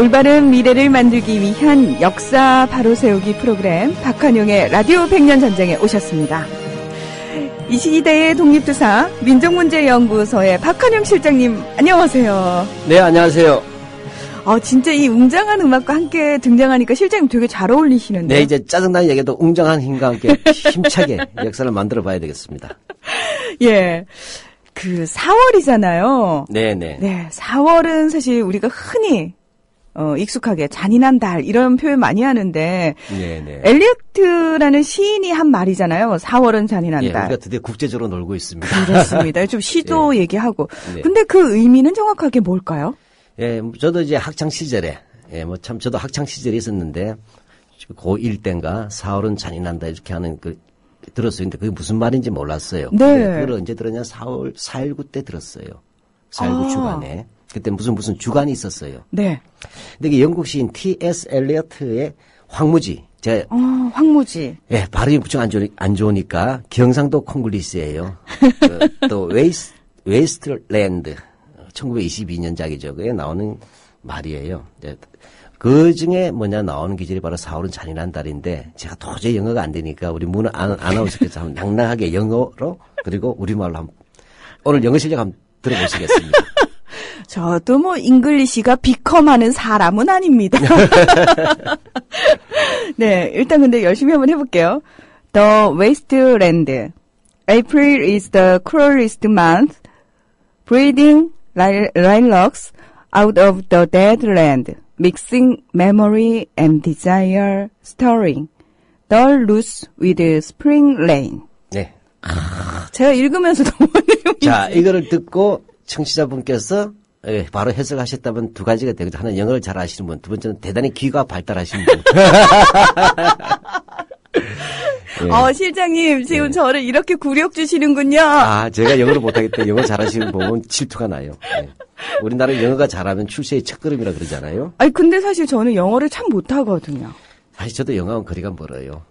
올바른 미래를 만들기 위한 역사 바로 세우기 프로그램 박한용의 라디오 100년 전쟁에 오셨습니다. 이 시대의 독립투사 민족문제연구소의 박한용 실장님 안녕하세요. 네, 안녕하세요. 진짜 이 웅장한 음악과 함께 등장하니까 실장님 되게 잘 어울리시는데요. 네, 이제 짜증나는 얘기도 웅장한 힘과 함께 힘차게 역사를 만들어 봐야 되겠습니다. 예. 4월이잖아요. 네네. 네, 4월은 사실 우리가 흔히 익숙하게 잔인한 달 이런 표현 많이 하는데 네네. 엘리어트라는 시인이 한 말이잖아요. 4월은 잔인한 달. 우리가 드디어 국제적으로 놀고 있습니다. 그렇습니다. 좀 시도 네. 얘기하고. 네. 근데 그 의미는 정확하게 뭘까요? 예, 저도 이제 학창 시절에 저도 학창 시절에 있었는데 고1 때인가 4월은 잔인한다 이렇게 하는 들었어요. 근데 그게 무슨 말인지 몰랐어요. 네. 그걸 언제 들었냐? 4월 4.19 때 들었어요. 4.19 주간에. 그때 무슨 주간이 있었어요. 네. 근데 이게 영국 시인 T.S. 엘리어트의 황무지. 황무지. 예, 발음이 무척 안 좋으니까 경상도 콩글리시예요. 또 웨이스트랜드 1922년작이죠. 그게 나오는 말이에요. 그 중에 나오는 기절이 바로 4월은 잔인한 달인데 제가 도저히 영어가 안 되니까 우리 문화 아나운서께서 한번 낭낭하게 영어로 그리고 우리말로 한번 오늘 영어 실력 한번 들어보시겠습니다. 저도 잉글리시가 비컴하는 사람은 아닙니다. 네, 일단 근데 열심히 한번 해볼게요. The Wasteland. April is the cruelest month. Breeding lilacs out of the dead land. Mixing memory and desire. Stirring. The loose with spring rain. 네. 제가 읽으면서 너무 자, 이거를 듣고 청취자분께서 바로 해석하셨다면 두 가지가 되거든요. 하나는 영어를 잘 아시는 분, 두 번째는 대단히 귀가 발달하신 분. 네. 실장님, 지금 저를 이렇게 굴욕 주시는군요. 제가 영어를 못하겠다. 영어 잘하시는 분 보면 질투가 나요. 네. 우리나라 영어가 잘하면 출세의 첫걸음이라 그러잖아요. 근데 사실 저는 영어를 참 못하거든요. 사실 저도 영어하고는 거리가 멀어요.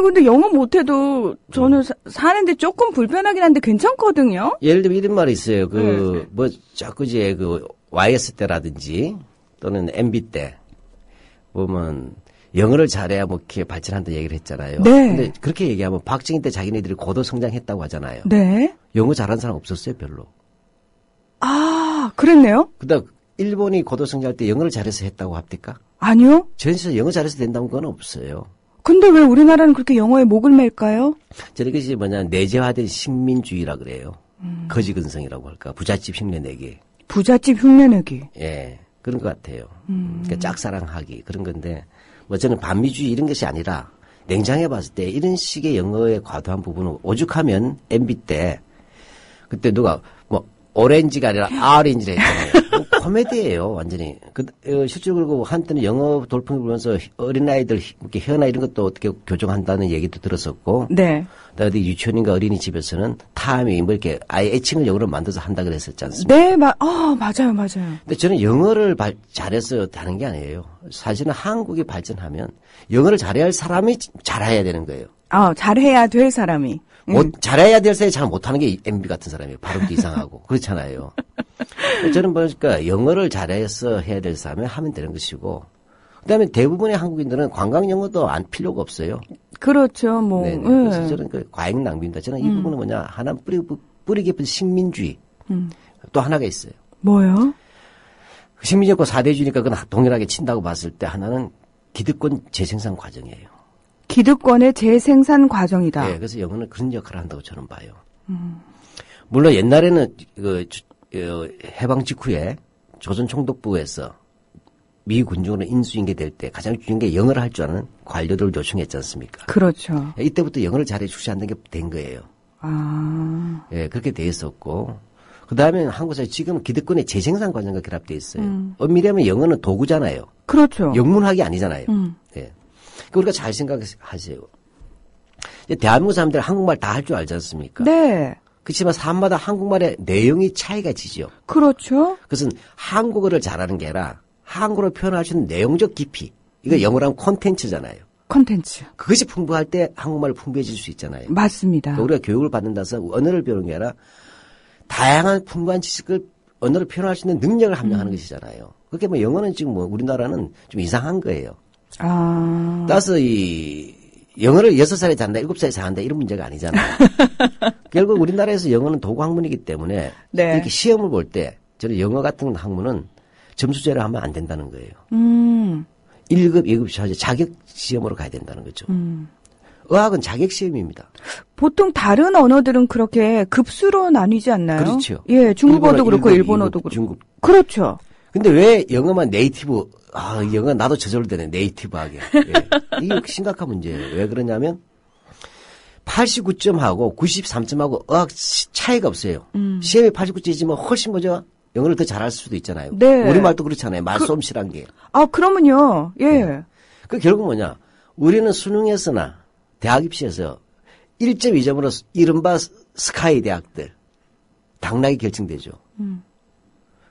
근데 영어 못해도 저는 사는데 조금 불편하긴 한데 괜찮거든요. 예를 들면 이런 말이 있어요. 자꾸 이제 YS 때라든지 또는 MB 때 보면 영어를 잘해야 이렇게 발전한다 얘기를 했잖아요. 네. 근데 그렇게 얘기하면 박정희 때 자기네들이 고도 성장했다고 하잖아요. 네. 영어 잘하는 사람 없었어요, 별로. 그랬네요? 그다음 일본이 고도 성장할 때 영어를 잘해서 했다고 합니까? 아니요. 전 세계에서 영어 잘해서 된다는 건 없어요. 근데 왜 우리나라는 그렇게 영어에 목을 맬까요? 저는 그것이 내재화된 식민주의라 그래요. 거지근성이라고 할까. 부잣집 흉내내기. 부잣집 흉내내기. 예, 그런 것 같아요. 그러니까 짝사랑하기 그런 건데 저는 반미주의 이런 것이 아니라 냉정해 봤을 때 이런 식의 영어의 과도한 부분은 오죽하면 MB 때 그때 누가 오렌지가 아니라 아렌지를 했잖아요. 코미디예요, 완전히. 실제로 그리고 한때는 영어 돌풍이 불면서 어린아이들, 이렇게 현아 이런 것도 어떻게 교정한다는 얘기도 들었었고. 네. 어디 유치원인가 어린이집에서는 타임이 이렇게 아예 애칭을 영어로 만들어서 한다 그랬었지 않습니까? 네, 맞아요. 근데 저는 영어를 잘해서 하는 게 아니에요. 사실은 한국이 발전하면 영어를 잘해야 할 사람이 잘해야 되는 거예요. 잘해야 될 사람이. 잘해야 될 사람이 잘 못하는 게 MB 같은 사람이에요. 발음도 이상하고. 그렇잖아요. 저는 보니까 영어를 잘해서 해야 될 사람이 하면 되는 것이고, 그 다음에 대부분의 한국인들은 관광 영어도 안 필요가 없어요. 그렇죠, 네. 그래서 저는 과잉 낭비입니다. 저는 이 부분은 하나 뿌리 깊은 식민주의. 또 하나가 있어요. 뭐요? 식민지였고 4대주의니까 그건 동일하게 친다고 봤을 때 하나는 기득권 재생산 과정이에요. 기득권의 재생산 과정이다. 네, 그래서 영어는 그런 역할을 한다고 저는 봐요. 물론 옛날에는 해방 직후에 조선 총독부에서 미 군중으로 인수인계될 때 가장 중요한 게 영어를 할 줄 아는 관료들을 요청했지 않습니까? 그렇죠. 이때부터 영어를 잘해 출시한다는 게 된 거예요. 예, 그렇게 돼 있었고 그 다음에 한국에서 지금 기득권의 재생산 과정과 결합돼 있어요. 엄밀히 하면 영어는 도구잖아요. 그렇죠. 영문학이 아니잖아요. 예. 우리가 잘 생각하세요. 대한민국 사람들 한국말 다 할 줄 알지 않습니까? 네. 그렇지만 사람마다 한국말의 내용이 차이가 지죠. 그렇죠. 그것은 한국어를 잘하는 게 아니라 한국어를 표현할 수 있는 내용적 깊이. 이거 영어로 하면 콘텐츠잖아요. 콘텐츠. 그것이 풍부할 때 한국말이 풍부해질 수 있잖아요. 맞습니다. 그러니까 우리가 교육을 받는다서 언어를 배우는 게 아니라 다양한 풍부한 지식을 언어를 표현할 수 있는 능력을 함양하는 것이잖아요. 그렇게 뭐 영어는 지금 뭐 우리나라는 좀 이상한 거예요. 따라서 이 영어를 6살에 잘한다, 7살에 잘한다 이런 문제가 아니잖아요. 결국 우리나라에서 영어는 도구 학문이기 때문에 네. 이렇게 시험을 볼 때 저는 영어 같은 학문은 점수제로 하면 안 된다는 거예요. 1급, 2급 시험 자격 시험으로 가야 된다는 거죠. 의학은 자격 시험입니다. 보통 다른 언어들은 그렇게 급수로 나뉘지 않나요? 그렇죠. 예, 중국어도 그렇고 1급, 일본어도 2급, 그렇고. 중국. 그렇죠. 근데 왜 영어만 네이티브, 영어 나도 저절로 되네, 네이티브하게. 예. 이게 심각한 문제예요. 왜 그러냐면 89점하고 93점하고 의학 차이가 없어요. 시험에 89점이면 훨씬 먼저 영어를 더 잘할 수도 있잖아요. 네. 우리말도 그렇잖아요. 말솜씨란 게. 그러면요. 예. 그 결국 뭐냐. 우리는 수능에서나 대학 입시에서 1.2점으로 이른바 스카이 대학들 당락이 결정되죠.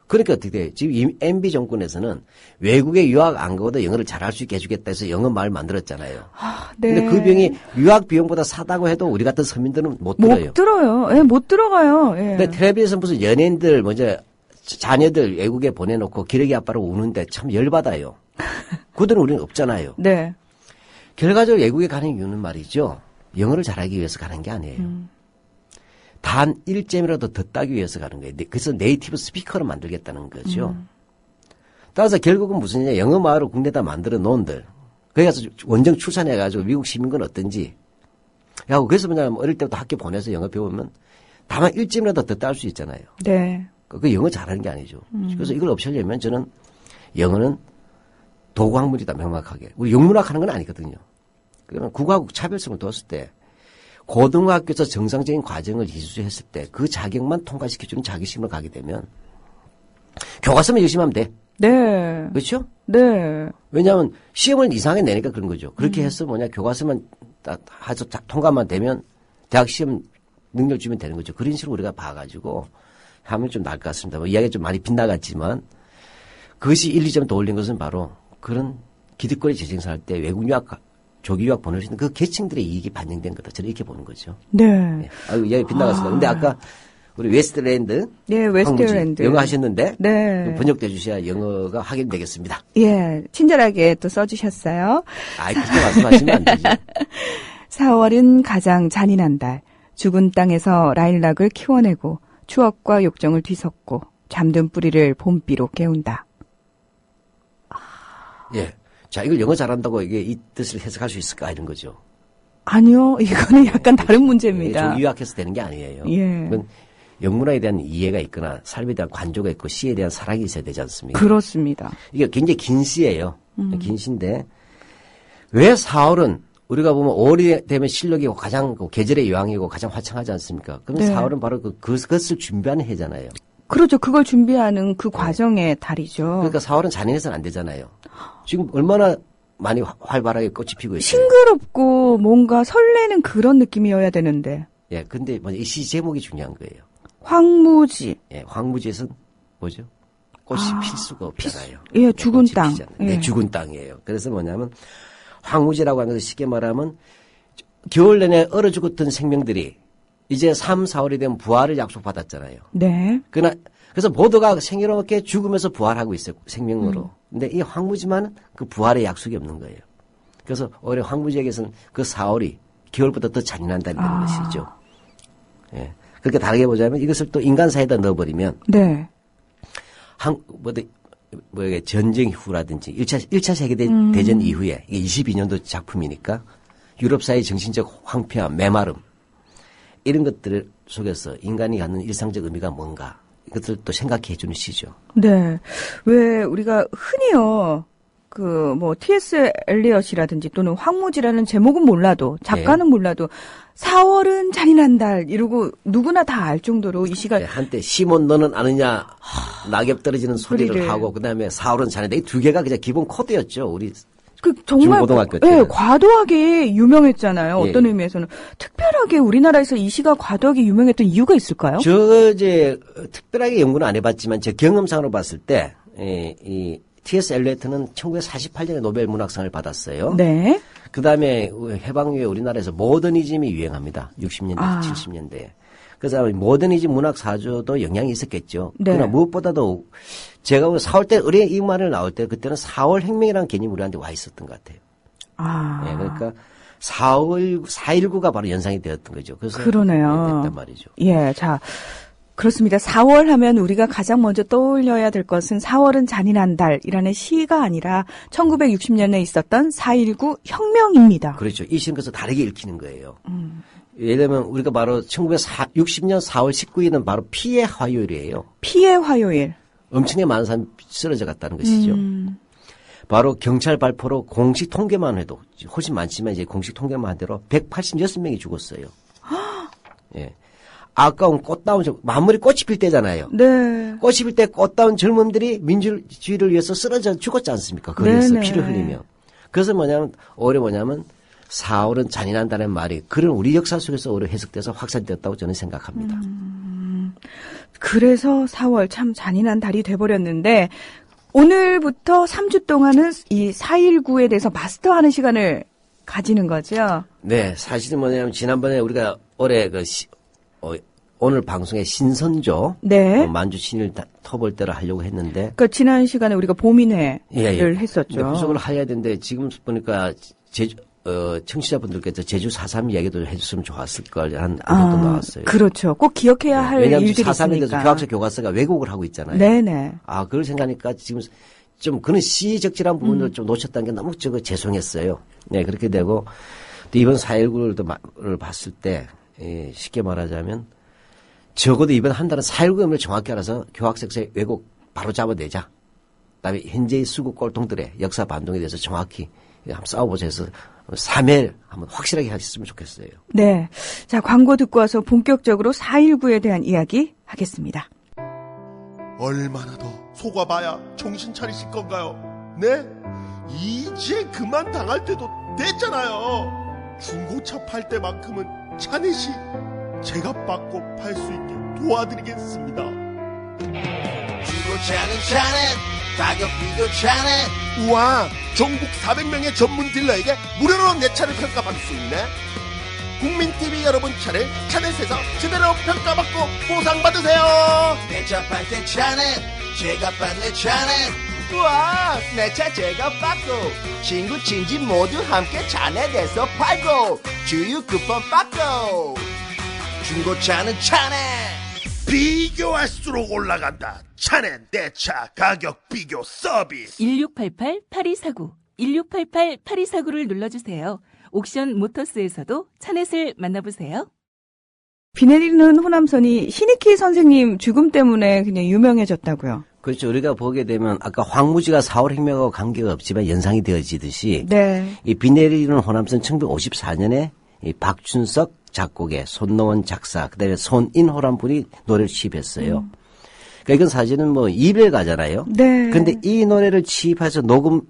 그러니까 어떻게 돼요? 지금 MB 정권에서는 외국에 유학 안 가고도 영어를 잘할 수 있게 해주겠다 해서 영어 말을 만들었잖아요. 네. 근데 그 비용이 유학 비용보다 사다고 해도 우리 같은 서민들은 못 들어요. 못 들어요. 예, 못 들어가요. 예. 근데 텔레비에서 무슨 연예인들 먼저 자녀들 외국에 보내놓고 기러기 아빠로 우는데 참 열받아요. 그들은 우리는 없잖아요. 네. 결과적으로 외국에 가는 이유는 말이죠. 영어를 잘하기 위해서 가는 게 아니에요. 단 1점이라도 더 따기 위해서 가는 거예요. 그래서 네이티브 스피커를 만들겠다는 거죠. 따라서 결국은 무슨 일이냐. 영어 마을을 국내에다 만들어 놓은들. 거기 가서 원정 출산해가지고 미국 시민권 어떤지. 하고 그래서 뭐냐면 어릴 때부터 학교 보내서 영어 배우면 다만 1점이라도 더 딸 수 있잖아요. 네. 그 영어 잘하는 게 아니죠. 그래서 이걸 없애려면 저는 영어는 도구 학문이다 명확하게. 우리 영문학 하는 건 아니거든요. 그러면 국가국 차별성을 뒀을 때 고등학교에서 정상적인 과정을 이수했을 때 그 자격만 통과시켜주는 자격시험을 가게 되면 교과서만 열심히 하면 돼. 네. 그렇죠? 네. 왜냐하면 시험을 이상하게 내니까 그런 거죠. 그렇게 해서 뭐냐 교과서만 해서 통과만 되면 대학 시험 능력 주면 되는 거죠. 그런 식으로 우리가 봐가지고 하면 좀 나을 것 같습니다. 뭐 이야기가 좀 많이 빗나갔지만 그것이 1, 2점 더 올린 것은 바로 그런 기득권의 재생산할 때 외국 유학, 조기 유학 보낼 수 있는 그 계층들의 이익이 반영된 거다. 저는 이렇게 보는 거죠. 네. 네. 아유, 이야기 빗나갔습니다. 근데 아까 우리 웨스트랜드. 네, 웨스트랜드. 영어 하셨는데. 네. 번역돼 주셔야 영어가 확인되겠습니다. 예, 친절하게 또 써주셨어요. 그렇게 말씀하시면 안 되죠. 4월은 가장 잔인한 달. 죽은 땅에서 라일락을 키워내고 추억과 욕정을 뒤섞고 잠든 뿌리를 봄비로 깨운다. 예. 자, 이걸 영어 잘한다고 이게 이 뜻을 해석할 수 있을까 이런 거죠. 아니요, 이거는 약간 다른 문제입니다. 조기 유학해서 되는 게 아니에요. 예. 그건 영문화에 대한 이해가 있거나 삶에 대한 관조가 있고 시에 대한 사랑이 있어야 되지 않습니까? 그렇습니다. 이게 굉장히 긴 시예요. 긴 시인데 왜 4월은 우리가 보면 5월이 되면 실록이고 가장 계절의 요항이고 가장 화창하지 않습니까? 그러면 네. 4월은 바로 그것을 준비하는 해잖아요. 그렇죠. 그걸 준비하는 그 과정의 달이죠. 그러니까 4월은 잔인해서는 안 되잖아요. 지금 얼마나 많이 활발하게 꽃이 피고 있어요. 싱그럽고 뭔가 설레는 그런 느낌이어야 되는데. 예, 근데 이 시 제목이 중요한 거예요. 황무지. 예, 황무지에서는 뭐죠? 꽃이 필 수가 없잖아요. 예, 죽은 꽃이 땅. 피잖아요. 네, 예. 죽은 땅이에요. 그래서 뭐냐면 황무지라고 하는 것을 쉽게 말하면 겨울 내내 얼어 죽었던 생명들이 이제 3, 4월이 되면 부활을 약속받았잖아요. 네. 그래서 모두가 생이롭게 죽으면서 부활하고 있어요. 생명으로. 근데 이 황무지만은 그 부활의 약속이 없는 거예요. 그래서 오히려 황무지에게서는 그 4월이 겨울보다 더 잔인한다는 것이죠. 예. 그렇게 다르게 보자면 이것을 또 인간사에다 넣어버리면 네. 전쟁 이후라든지 1차 세계대전 이후에 이게 22년도 작품이니까 유럽사회의 정신적 황폐함, 메마름 이런 것들 속에서 인간이 갖는 일상적 의미가 뭔가 이것을 또 생각해 주는 시죠. 네. 왜 우리가 흔히요. T.S. 엘리엇이라든지 또는 황무지라는 제목은 몰라도 작가는 몰라도 4월은 잔인한 달 이러고 누구나 다 알 정도로 이 시가 한때 시몬 너는 아느냐 낙엽 떨어지는 소리를 하고 그다음에 4월은 잔인한 이 두 개가 그냥 기본 코드였죠. 우리 정말 중고등학교 때. 예, 과도하게 유명했잖아요. 예. 어떤 의미에서는 특별하게 우리나라에서 이 시가 과도하게 유명했던 이유가 있을까요? 특별하게 연구는 안 해봤지만 제 경험상으로 봤을 때 이 T.S. 엘리어트는 1948년에 노벨 문학상을 받았어요. 네. 그다음에 해방 이후에 우리나라에서 모더니즘이 유행합니다. 60년대, 70년대에. 그래서 모더니즘 문학 사조도 영향이 있었겠죠. 네. 그러나 무엇보다도 제가 4월 때 의뢰 이 말을 나올 때 그때는 4월 혁명이라는 개념이 우리한테 와 있었던 것 같아요. 아. 예, 그러니까 4.19가 바로 연상이 되었던 거죠. 그래서 그러네요. 됐단 말이죠. 예, 자. 그렇습니다. 4월 하면 우리가 가장 먼저 떠올려야 될 것은 4월은 잔인한 달이라는 시가 아니라 1960년에 있었던 4.19 혁명입니다. 그렇죠. 이 시는 그래서 다르게 읽히는 거예요. 예를 들면 우리가 바로 1960년 4월 19일은 바로 피해 화요일이에요. 피해 화요일. 엄청나게 많은 사람이 쓰러져 갔다는 것이죠. 바로 경찰 발표로 공식 통계만 해도 훨씬 많지만 이제 공식 통계만 하대로 186명이 죽었어요. 예. 아까운 꽃다운 만물이 꽃이 필 때잖아요. 네. 꽃이 필 때 꽃다운 젊은들이 민주주의를 위해서 쓰러져 죽었지 않습니까? 거기에서 네네. 피를 흘리며. 그래서 오히려 4월은 잔인한 달의 말이 그런 우리 역사 속에서 오히려 해석돼서 확산되었다고 저는 생각합니다. 그래서 4월 참 잔인한 달이 돼버렸는데 오늘부터 3주 동안은 이 4.19에 대해서 마스터하는 시간을 가지는 거죠. 네, 사실은 지난번에 우리가 올해 오늘 방송에 신선조 네. 만주 신일 터볼 때를 하려고 했는데 그러니까 지난 시간에 우리가 보민회를 했었죠. 네, 후속을 해야 되는데 지금 보니까 청취자분들께서 제주 4.3 이야기도 해줬으면 좋았을 걸 한 정도 나왔어요. 그렇죠. 꼭 기억해야 할 왜냐하면 일들이 4.3에 대해서 있으니까. 교학서 교과서가 왜곡을 하고 있잖아요. 네네. 아, 그걸 생각하니까 지금 좀 그런 시적절한 부분을 좀 놓쳤다는 게 너무 죄송했어요. 네, 그렇게 되고 또 이번 4.19를 봤을 때 쉽게 말하자면 적어도 이번 한 달은 4.19 의미를 정확히 알아서 교학책서의 왜곡 바로 잡아내자. 그다음에 현재의 수구 꼴통들의 역사 반동에 대해서 정확히 한번 싸워보자 해서 3회 한번 확실하게 하셨으면 좋겠어요. 네. 자, 광고 듣고 와서 본격적으로 4.19에 대한 이야기 하겠습니다. 얼마나 더 속아봐야 정신 차리실 건가요? 네? 이제 그만 당할 때도 됐잖아요. 중고차 팔 때만큼은 차넷이 제가 받고 팔 수 있게 도와드리겠습니다. 중고차는 차넷, 가격 비교 차넷. 우와, 전국 400명의 전문 딜러에게 무료로 내 차를 평가받을 수 있네. 국민TV 여러분 차를 차넷에서 제대로 평가받고 보상받으세요. 내 차 팔 때 차넷, 제가 팔래 차넷. 우와, 내 차 제가 받고 친구 친지 모두 함께 차넷에서 팔고 주유 쿠폰 받고 중고차는 차넷. 비교할수록 올라간다. 차넷 내 차 가격 비교 서비스. 1688-8249, 1688-8249를 눌러주세요. 옥션 모터스에서도 차넷을 만나보세요. 비 내리는 호남선이 신익희 선생님 죽음 때문에 그냥 유명해졌다고요. 그렇죠. 우리가 보게 되면 아까 황무지가 4월 혁명하고 관계가 없지만 연상이 되어지듯이 네. 이 비 내리는 호남선 1954년에 이 박춘석 작곡에 손노원 작사, 그다음에 손인호란 분이 노래를 취입했어요. 그러니까 이건 사실은 이별가잖아요. 네. 그런데 이 노래를 취입해서 녹음을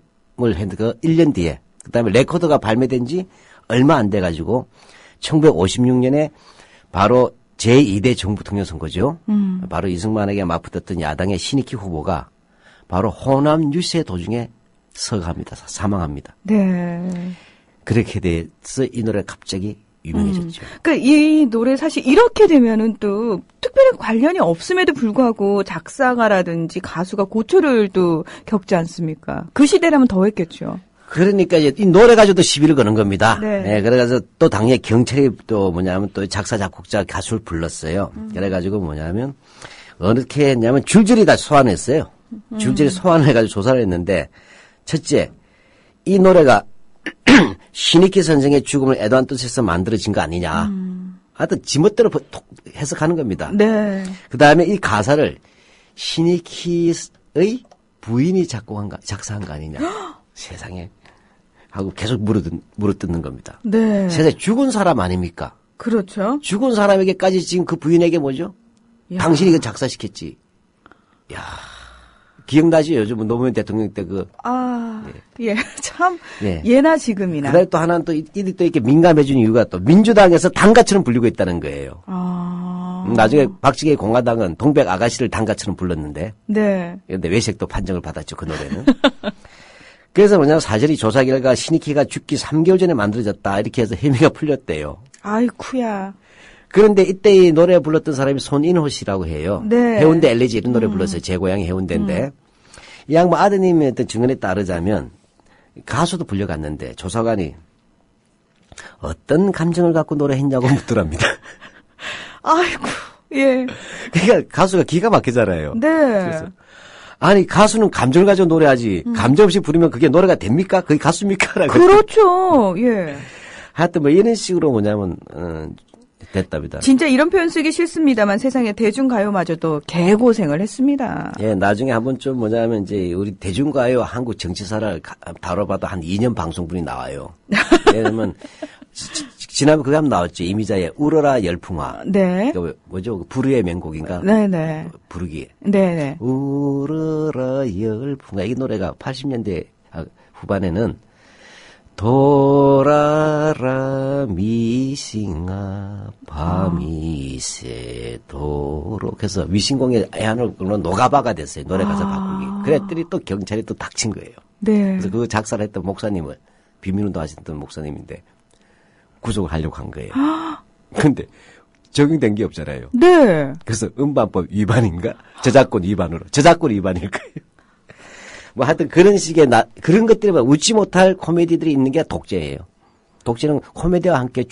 했는데 그 1년 뒤에, 그다음에 레코드가 발매된 지 얼마 안 돼 가지고 1956년에 바로 제2대 정부 대통령 선거죠. 바로 이승만에게 맞붙었던 야당의 신익희 후보가 바로 호남 유세 도중에 서거합니다. 사망합니다. 네. 그렇게 돼서 이 노래가 갑자기 유명해졌죠. 그러니까 이 노래 사실 이렇게 되면은 또 특별히 관련이 없음에도 불구하고 작사가라든지 가수가 고초를 또 겪지 않습니까? 그 시대라면 더 했겠죠. 그러니까 이제 이 노래 가지고도 시비를 거는 겁니다. 네. 그래서 또 당연히 경찰이 또 또 작사, 작곡자, 가수를 불렀어요. 그래가지고 어떻게 했냐면 줄줄이 다 소환했어요. 줄줄이 소환을 해가지고 조사를 했는데 첫째, 이 노래가 신익희 선생의 죽음을 애도한 뜻에서 만들어진 거 아니냐. 하여튼 지멋대로 해석하는 겁니다. 네. 그 다음에 이 가사를 신익희의 부인이 작사한 거 아니냐. 세상에. 하고 계속 물어뜯는 겁니다. 네. 세상에 죽은 사람 아닙니까? 그렇죠. 죽은 사람에게까지 지금 그 부인에게 뭐죠? 야. 당신이 그 작사시켰지. 야 기억나지? 요즘 노무현 대통령 때 예, 참, 예. 예나 지금이나. 그다음에 또 하나는 또 이들이 또 이렇게 민감해진 이유가 또 민주당에서 당가처럼 불리고 있다는 거예요. 나중에 박지계 공화당은 동백 아가씨를 당가처럼 불렀는데. 네. 그런데 외색도 판정을 받았죠, 그 노래는. 그래서 사실이 조사 결과 신익희가 죽기 3개월 전에 만들어졌다. 이렇게 해서 혐의가 풀렸대요. 아이쿠야. 그런데 이때 이 노래 불렀던 사람이 손인호 씨라고 해요. 네. 해운대 엘리지 이런 노래 불렀어요. 제 고향이 해운대인데. 이 양반 아드님의 어떤 증언에 따르자면 가수도 불려갔는데 조사관이 어떤 감정을 갖고 노래했냐고 묻더랍니다. 아이고, 예. 그러니까 가수가 기가 막히잖아요. 네. 그래서 아니 가수는 감정을 가지고 노래하지 감정 없이 부르면 그게 노래가 됩니까? 그게 가수입니까? 라고 그렇죠. 예. 하여튼 뭐 이런 식으로 뭐냐면 됐답니다. 진짜 이런 표현 쓰기 싫습니다만 세상에 대중가요마저도 개고생을 했습니다. 예, 나중에 한번 좀 뭐냐면 이제 우리 대중가요 한국 정치사를 다뤄봐도 한 2년 방송분이 나와요. 왜냐면 지난번 그거 한번 나왔죠. 이미자의 울어라 열풍화. 네. 그 뭐죠? 부르의 명곡인가? 네네. 부르기. 네네. 울어라 열풍화. 이 노래가 80년대 후반에는 돌아라 미싱아 밤이 새도록 해서 미싱공의 애한으로 녹아바가 됐어요. 노래 가사 바꾸기. 그랬더니 또 경찰이 또 닥친 거예요. 네. 그래서 그 작사를 했던 목사님을 비밀운동 하셨던 목사님인데 구속을 하려고 한 거예요. 근데 적용된 게 없잖아요. 네. 그래서 음반법 위반인가? 저작권 위반으로. 저작권 위반일 거예요. 뭐 하여튼 그런 식의 그런 것들이 웃지 못할 코미디들이 있는 게 독재예요. 독재는 코미디와 함께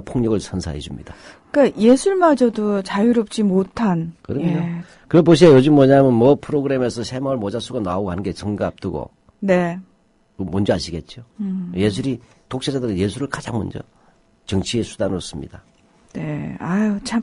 폭력을 선사해 줍니다. 그러니까 예술마저도 자유롭지 못한. 그럼요. 예. 그걸 보세요. 요즘 뭐냐면 뭐 프로그램에서 새마을 모자 쓰고 나오고 하는 게 선거 앞두고. 네. 뭔지 아시겠죠? 예술이 독재자들은 예술을 가장 먼저 정치의 수단으로 씁니다. 네. 아유, 참.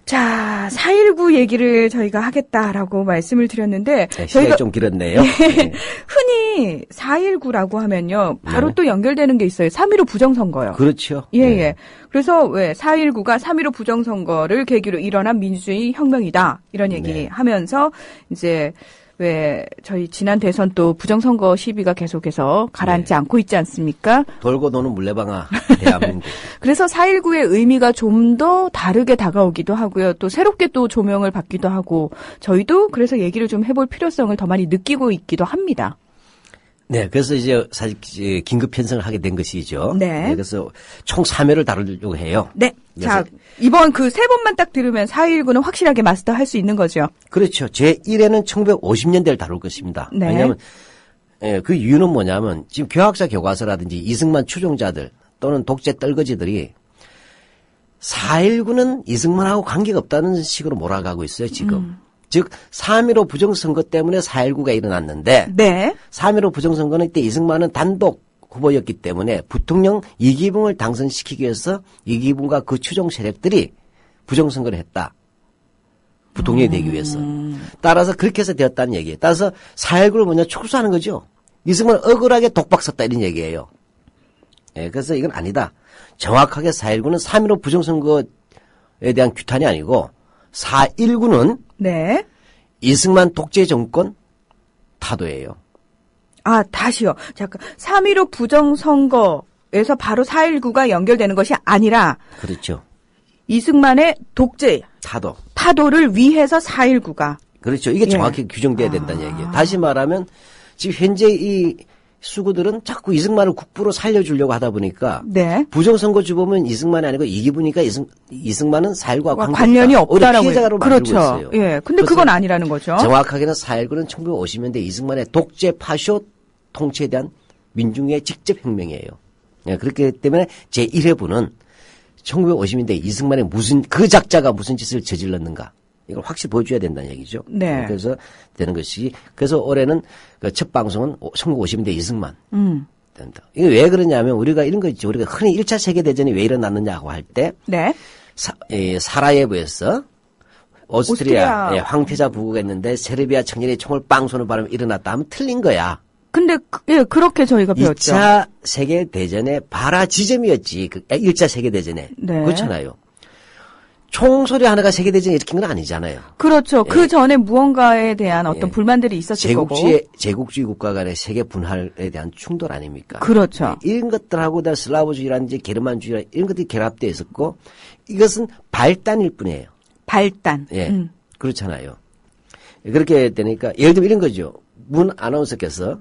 자, 4.19 얘기를 저희가 하겠다라고 말씀을 드렸는데. 네, 시간이 좀 길었네요. 네. 흔히 4.19라고 하면요. 바로 네. 또 연결되는 게 있어요. 3.15 부정선거요. 그렇죠. 예, 네. 예. 그래서 왜 4.19가 3.15 부정선거를 계기로 일어난 민주주의 혁명이다. 이런 얘기 네. 하면서 이제 왜 저희 지난 대선 또 부정선거 시비가 계속해서 가라앉지 네. 않고 있지 않습니까? 돌고 도는 물레방아 대한민국. 그래서 4.19의 의미가 좀 더 다르게 다가오기도 하고요. 또 새롭게 또 조명을 받기도 하고 저희도 그래서 얘기를 좀 해볼 필요성을 더 많이 느끼고 있기도 합니다. 네, 그래서 이제 사실 긴급 편성을 하게 된 것이죠. 네. 그래서 총 3회를 다루려고 해요. 네. 자, 이번 그 세 번만 딱 들으면 4.19는 확실하게 마스터할 수 있는 거죠. 그렇죠. 제1회는 1950년대를 다룰 것입니다. 네. 왜냐하면 그 이유는 뭐냐면 지금 교학자 교과서라든지 이승만 추종자들 또는 독재 떨거지들이 4.19는 이승만하고 관계가 없다는 식으로 몰아가고 있어요, 지금. 즉 3.15 부정선거 때문에 4.19가 일어났는데 네. 3.15 부정선거는 이때 이승만은 단독 후보였기 때문에 부통령 이기붕을 당선시키기 위해서 이기붕과 그 추종 세력들이 부정선거를 했다. 부통령이 되기 위해서. 따라서 그렇게 해서 되었다는 얘기예요. 따라서 4.19를 먼저 축소하는 거죠. 이승만은 억울하게 독박 썼다 이런 얘기예요. 예, 그래서 이건 아니다. 정확하게 4.19는 3.15 부정선거에 대한 규탄이 아니고 4.19는 네. 이승만 독재 정권 타도예요. 아, 다시요. 잠깐. 3.15 부정선거에서 바로 4.19가 연결되는 것이 아니라 그렇죠. 이승만의 독재 타도를 위해서 4.19가. 그렇죠. 이게 정확히 규정돼야 된다는 얘기예요. 다시 말하면 지금 현재 이 수구들은 자꾸 이승만을 국부로 살려주려고 하다 보니까 네. 부정선거 주범은 이승만이 아니고 이기부니까 이승만은 4.19와 관련이 없다라고. 피해자로 그렇죠. 만들고 있어요. 예. 근데 그건 아니라는 거죠. 정확하게는 4.19는 1950년대 이승만의 독재 파쇼 통치에 대한 민중의 직접 혁명이에요. 예, 그렇기 때문에 제1회부는 1950년대 이승만의 그 작자가 무슨 짓을 저질렀는가. 이걸 확실히 보여줘야 된다는 얘기죠. 네. 그래서 되는 것이 그래서 올해는 그 첫 방송은 1950년대 이승만. 된다. 이게 왜 그러냐면 우리가 이런 거 있죠. 우리가 흔히 1차 세계대전이 왜 일어났느냐고 할 때 네. 사라예보에서 오스트리아 황태자 부국했는데 세르비아 청년이 총을 빵 쏘는 바람에 일어났다 하면 틀린 거야. 근데 예, 그렇게 저희가 배웠죠. 2차 세계대전의 발화 지점이었지. 1차 세계대전에. 네. 그렇잖아요. 총소리 하나가 세계대전을 일으킨 건 아니잖아요. 그렇죠. 그 전에 무언가에 대한 어떤 불만들이 있었을 거고. 제국주의 국가 간의 세계 분할에 대한 충돌 아닙니까? 그렇죠. 이런 것들하고 다 슬라브주의라든지 게르만주의 이런 것들이 결합되어 있었고 이것은 발단일 뿐이에요. 발단. 예. 그렇잖아요. 그렇게 되니까 예를 들면 이런 거죠. 문 아나운서께서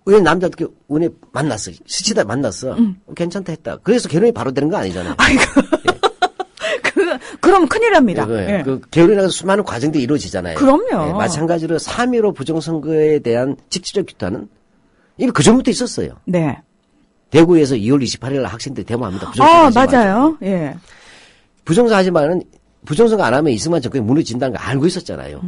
왜 남자들 운에 만났어. 스치다 만났어. 괜찮다 했다. 그래서 결혼이 바로 되는 거 아니잖아요. 아이고. 예. 그럼 큰일 납니다. 예, 예. 그 개헌이라서 수많은 과정들이 이루어지잖아요. 그럼요. 예, 마찬가지로 3.15 부정선거에 대한 직접적 규탄은 이미 그 전부터 있었어요. 네. 대구에서 2월 28일 날 학생들이 데모합니다. 맞아요. 예. 부정선거 하지만은 부정선거 안 하면 이승만 정권이 무너진다는 걸 알고 있었잖아요.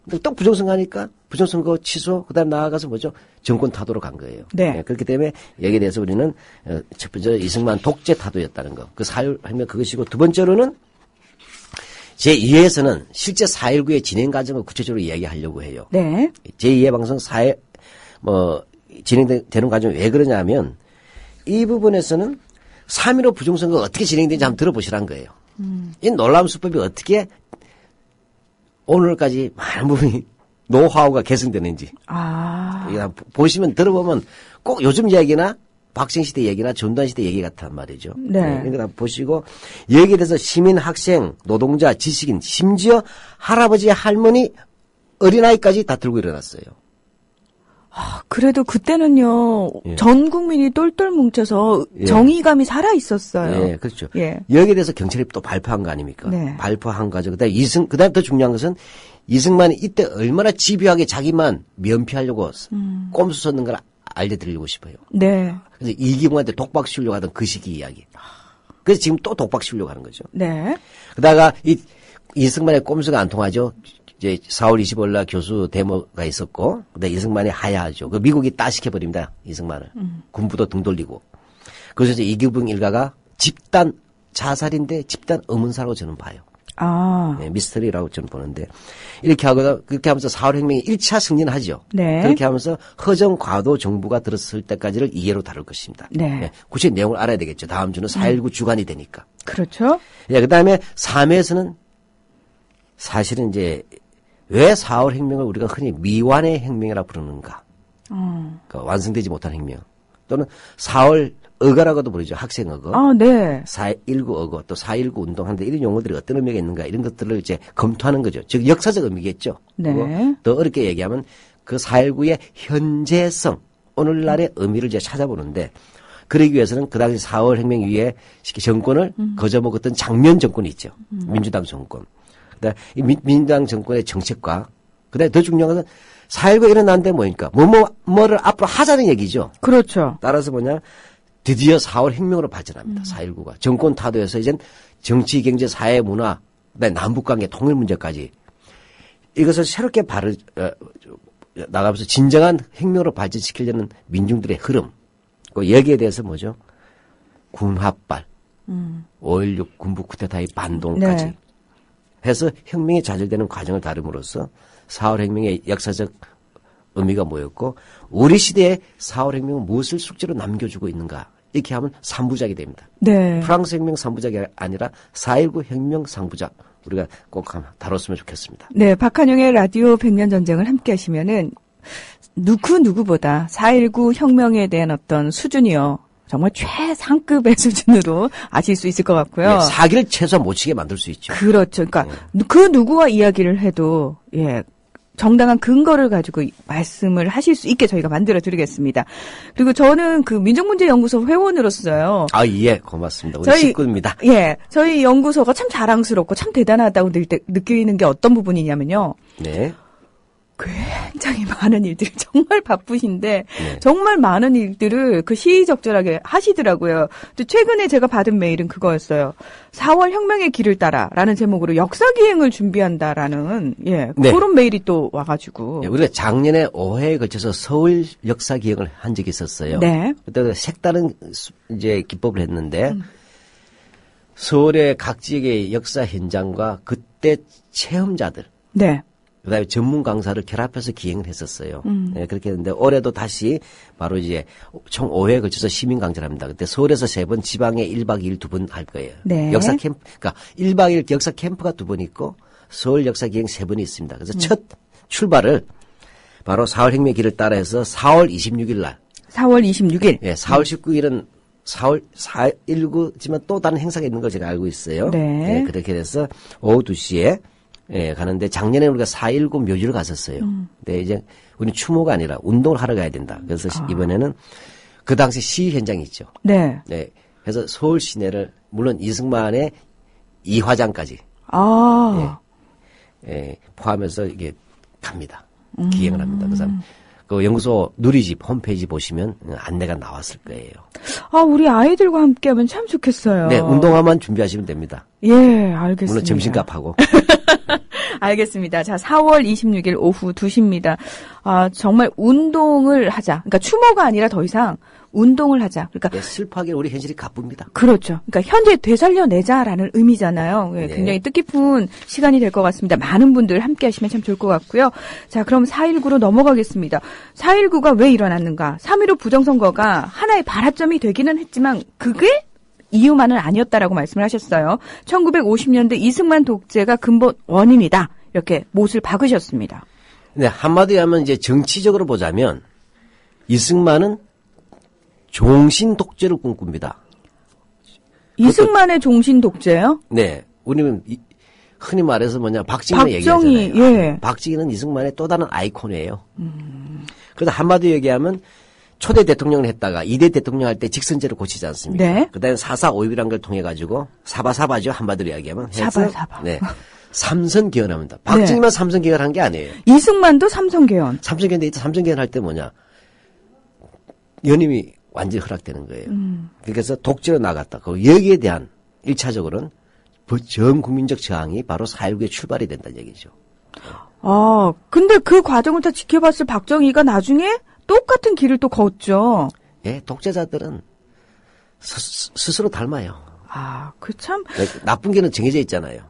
근데 또 부정선거 하니까 부정선거 취소, 그 다음 나아가서 뭐죠? 정권 타도로 간 거예요. 네. 예, 그렇기 때문에 여기에 대해서 우리는 첫 번째 이승만 독재 타도였다는 거. 그 4.16 그것이고 두 번째로는 제2회에서는 실제 4.19의 진행 과정을 구체적으로 이야기하려고 해요. 네. 제2회 방송 진행되는 과정이 왜 그러냐면 이 부분에서는 3.15 부정선거가 어떻게 진행되는지 한번 들어보시라는 거예요. 이 놀라운 수법이 어떻게 오늘까지 많은 부분이 노하우가 개선되는지. 보시면 들어보면 꼭 요즘 이야기나 박정희시대 얘기나 전두환 시대 얘기 같단 말이죠. 네. 그러니까 보시고 여기에 대해서 시민, 학생, 노동자, 지식인, 심지어 할아버지, 할머니, 어린아이까지 다 들고 일어났어요. 그래도 그때는요, 예. 전 국민이 똘똘 뭉쳐서 예. 정의감이 살아 있었어요. 예, 그렇죠. 예. 여기에 대해서 경찰이 또 발표한 거 아닙니까? 네. 발표한 거죠. 그다음에 더 중요한 것은 이승만이 이때 얼마나 집요하게 자기만 면피하려고 꼼수 썼는 걸 알려드리고 싶어요. 네. 그래서 이기붕한테 독박 씌우려고 하던 그 시기 이야기. 그래서 지금 또 독박 씌우려고 하는 거죠. 네. 그러다가 이승만의 꼼수가 안 통하죠. 이제 4월 25일 날 교수 데모가 있었고, 근데 이승만이 하야하죠. 그 미국이 따시켜버립니다. 이승만을. 군부도 등 돌리고. 그래서 이제 이기붕 일가가 집단 자살인데 집단 의문사라고 저는 봐요. 네, 미스터리라고 저는 보는데. 그렇게 하면서 4월 혁명이 1차 승리는 하죠. 네. 그렇게 하면서 허정 과도 정부가 들었을 때까지를 이해로 다룰 것입니다. 네. 구체적인 내용을 알아야 되겠죠. 다음 주는 4.19 주간이 되니까. 그렇죠. 예, 그 다음에 3회에서는 사실은 이제 왜 4월 혁명을 우리가 흔히 미완의 혁명이라 부르는가. 그러니까 완성되지 못한 혁명. 또는 4월 어거라고도 부르죠. 학생 어거. 네. 4.19 어거, 또 4.19 운동하는데 이런 용어들이 어떤 의미가 있는가 이런 것들을 이제 검토하는 거죠. 즉 역사적 의미겠죠. 네. 그리고 더 어렵게 얘기하면 그 4.19의 현재성, 오늘날의 의미를 이제 찾아보는데 그러기 위해서는 그 당시 4월 혁명 이후에 정권을 거저먹었던 장면 정권이 있죠. 민주당 정권. 그다음에 이 민주당 정권의 정책과 그다음에 더 중요한 것은 4.19 일어났는데 뭐니까 뭐를 앞으로 하자는 얘기죠. 그렇죠. 따라서 뭐냐 드디어 4월 혁명으로 발전합니다. 4.19가 정권 타도에서 이젠 정치, 경제, 사회, 문화, 그다음에 남북관계, 통일 문제까지 이것을 새롭게 나가면서 진정한 혁명으로 발전시키려는 민중들의 흐름. 그 여기에 대해서 뭐죠? 군합발, 5.16 군부 쿠데타의 반동까지. 네. 해서 혁명이 좌절되는 과정을 다룸으로써 4월 혁명의 역사적 의미가 뭐였고 우리 시대에 4월 혁명은 무엇을 숙제로 남겨주고 있는가 이렇게 하면 3부작이 됩니다. 네. 프랑스 혁명 3부작이 아니라 4.19 혁명 3부작 우리가 꼭 한번 다뤘으면 좋겠습니다. 네, 박한용의 라디오 100년 전쟁을 함께 하시면은 누구보다 4.19 혁명에 대한 어떤 수준이요. 정말 최상급의 수준으로 아실 수 있을 것 같고요. 예, 사기를 최소한 못 치게 만들 수 있죠. 그렇죠. 그러니까 그 누구와 이야기를 해도 정당한 근거를 가지고 말씀을 하실 수 있게 저희가 만들어 드리겠습니다. 그리고 저는 그 민족문제연구소 회원으로서요. 예, 고맙습니다. 우리 식구입니다. 예, 저희 연구소가 참 자랑스럽고 참 대단하다고 느끼는 게 어떤 부분이냐면요. 네. 굉장히 많은 일들이 정말 바쁘신데 네. 정말 많은 일들을 그 시의적절하게 하시더라고요. 근데 최근에 제가 받은 메일은 그거였어요. 4월 혁명의 길을 따라라는 제목으로 역사기행을 준비한다라는 네. 그런 메일이 또 와가지고. 예, 우리가 작년에 5회에 걸쳐서 서울 역사 기행을 한 적이 있었어요. 네. 그때 색다른 이제 기법을 했는데 서울의 각 지역의 역사 현장과 그때 체험자들, 네. 그다음에 전문 강사를 결합해서 기행을 했었어요. 네, 그렇게 했는데 올해도 다시 바로 이제 총 5회에 걸쳐서 시민 강좌를 합니다. 그때 서울에서 3번, 지방에 1박 2일 2번 할 거예요. 네. 역사 캠프, 그러니까 1박 2일 역사 캠프가 2번 있고 서울 역사 기행 3번이 있습니다. 그래서 첫 출발을 바로 4월 혁명 길을 따라해서 4월 26일 날. 4월 26일. 예, 4월 19일은 4월 4.19지만 또 다른 행사가 있는 걸 제가 알고 있어요. 네. 예, 그렇게 돼서 오후 2시에 가는데 작년에 우리가 4.19 묘지를 갔었어요. 근데 이제 우리는 추모가 아니라 운동을 하러 가야 된다. 그래서 이번에는 그 당시 시위 현장이 있죠. 네. 네. 그래서 서울 시내를 물론 이승만의 이화장까지 포함해서 이게 갑니다. 기행을 합니다. 그래서 그 연구소 누리집 홈페이지 보시면 안내가 나왔을 거예요. 우리 아이들과 함께 하면 참 좋겠어요. 네, 운동화만 준비하시면 됩니다. 예, 알겠습니다. 물론 점심값하고. 알겠습니다. 자, 4월 26일 오후 2시입니다. 정말 운동을 하자. 그러니까 추모가 아니라 더 이상 운동을 하자. 그러니까 네, 슬퍼하게 우리 현실이 가쁩니다. 그렇죠. 그러니까 현재 되살려내자라는 의미잖아요. 네, 네. 굉장히 뜻깊은 시간이 될 것 같습니다. 많은 분들 함께 하시면 참 좋을 것 같고요. 자, 그럼 4.19로 넘어가겠습니다. 4.19가 왜 일어났는가? 3.15 부정선거가 하나의 발화점이 되기는 했지만 그게 이유만은 아니었다라고 말씀을 하셨어요. 1950년대 이승만 독재가 근본 원인이다. 이렇게 못을 박으셨습니다. 네, 한마디로 하면 이제 정치적으로 보자면 이승만은 종신 독재를 꿈꿉니다. 이승만의 종신 독재요? 네, 우리는 흔히 말해서 박정희 박정희, 얘기하잖아요. 예. 박정희는 이승만의 또 다른 아이콘이에요. 그래서 한마디로 얘기하면 초대 대통령을 했다가 2대 대통령 할 때 직선제를 고치지 않습니까? 네. 그다음에 4.4.5.1이라는 걸 통해 가지고 사바사바죠. 한마디로 이야기하면 해서 사바사바. 네. 삼선 개헌합니다. 박정희만 삼선 개헌한 게 아니에요. 이승만도 삼선 개헌. 삼선 개헌 삼선 개헌 할 때 연임이 완전히 허락되는 거예요. 그래서 독재로 나갔다. 여기에 대한 1차적으로는 전 국민적 저항이 바로 4.19의 출발이 된다는 얘기죠. 근데 그 과정을 다 지켜봤을 박정희가 나중에 똑같은 길을 또 걷죠. 예, 독재자들은 스스로 닮아요. 그 참. 나쁜 길은 정해져 있잖아요.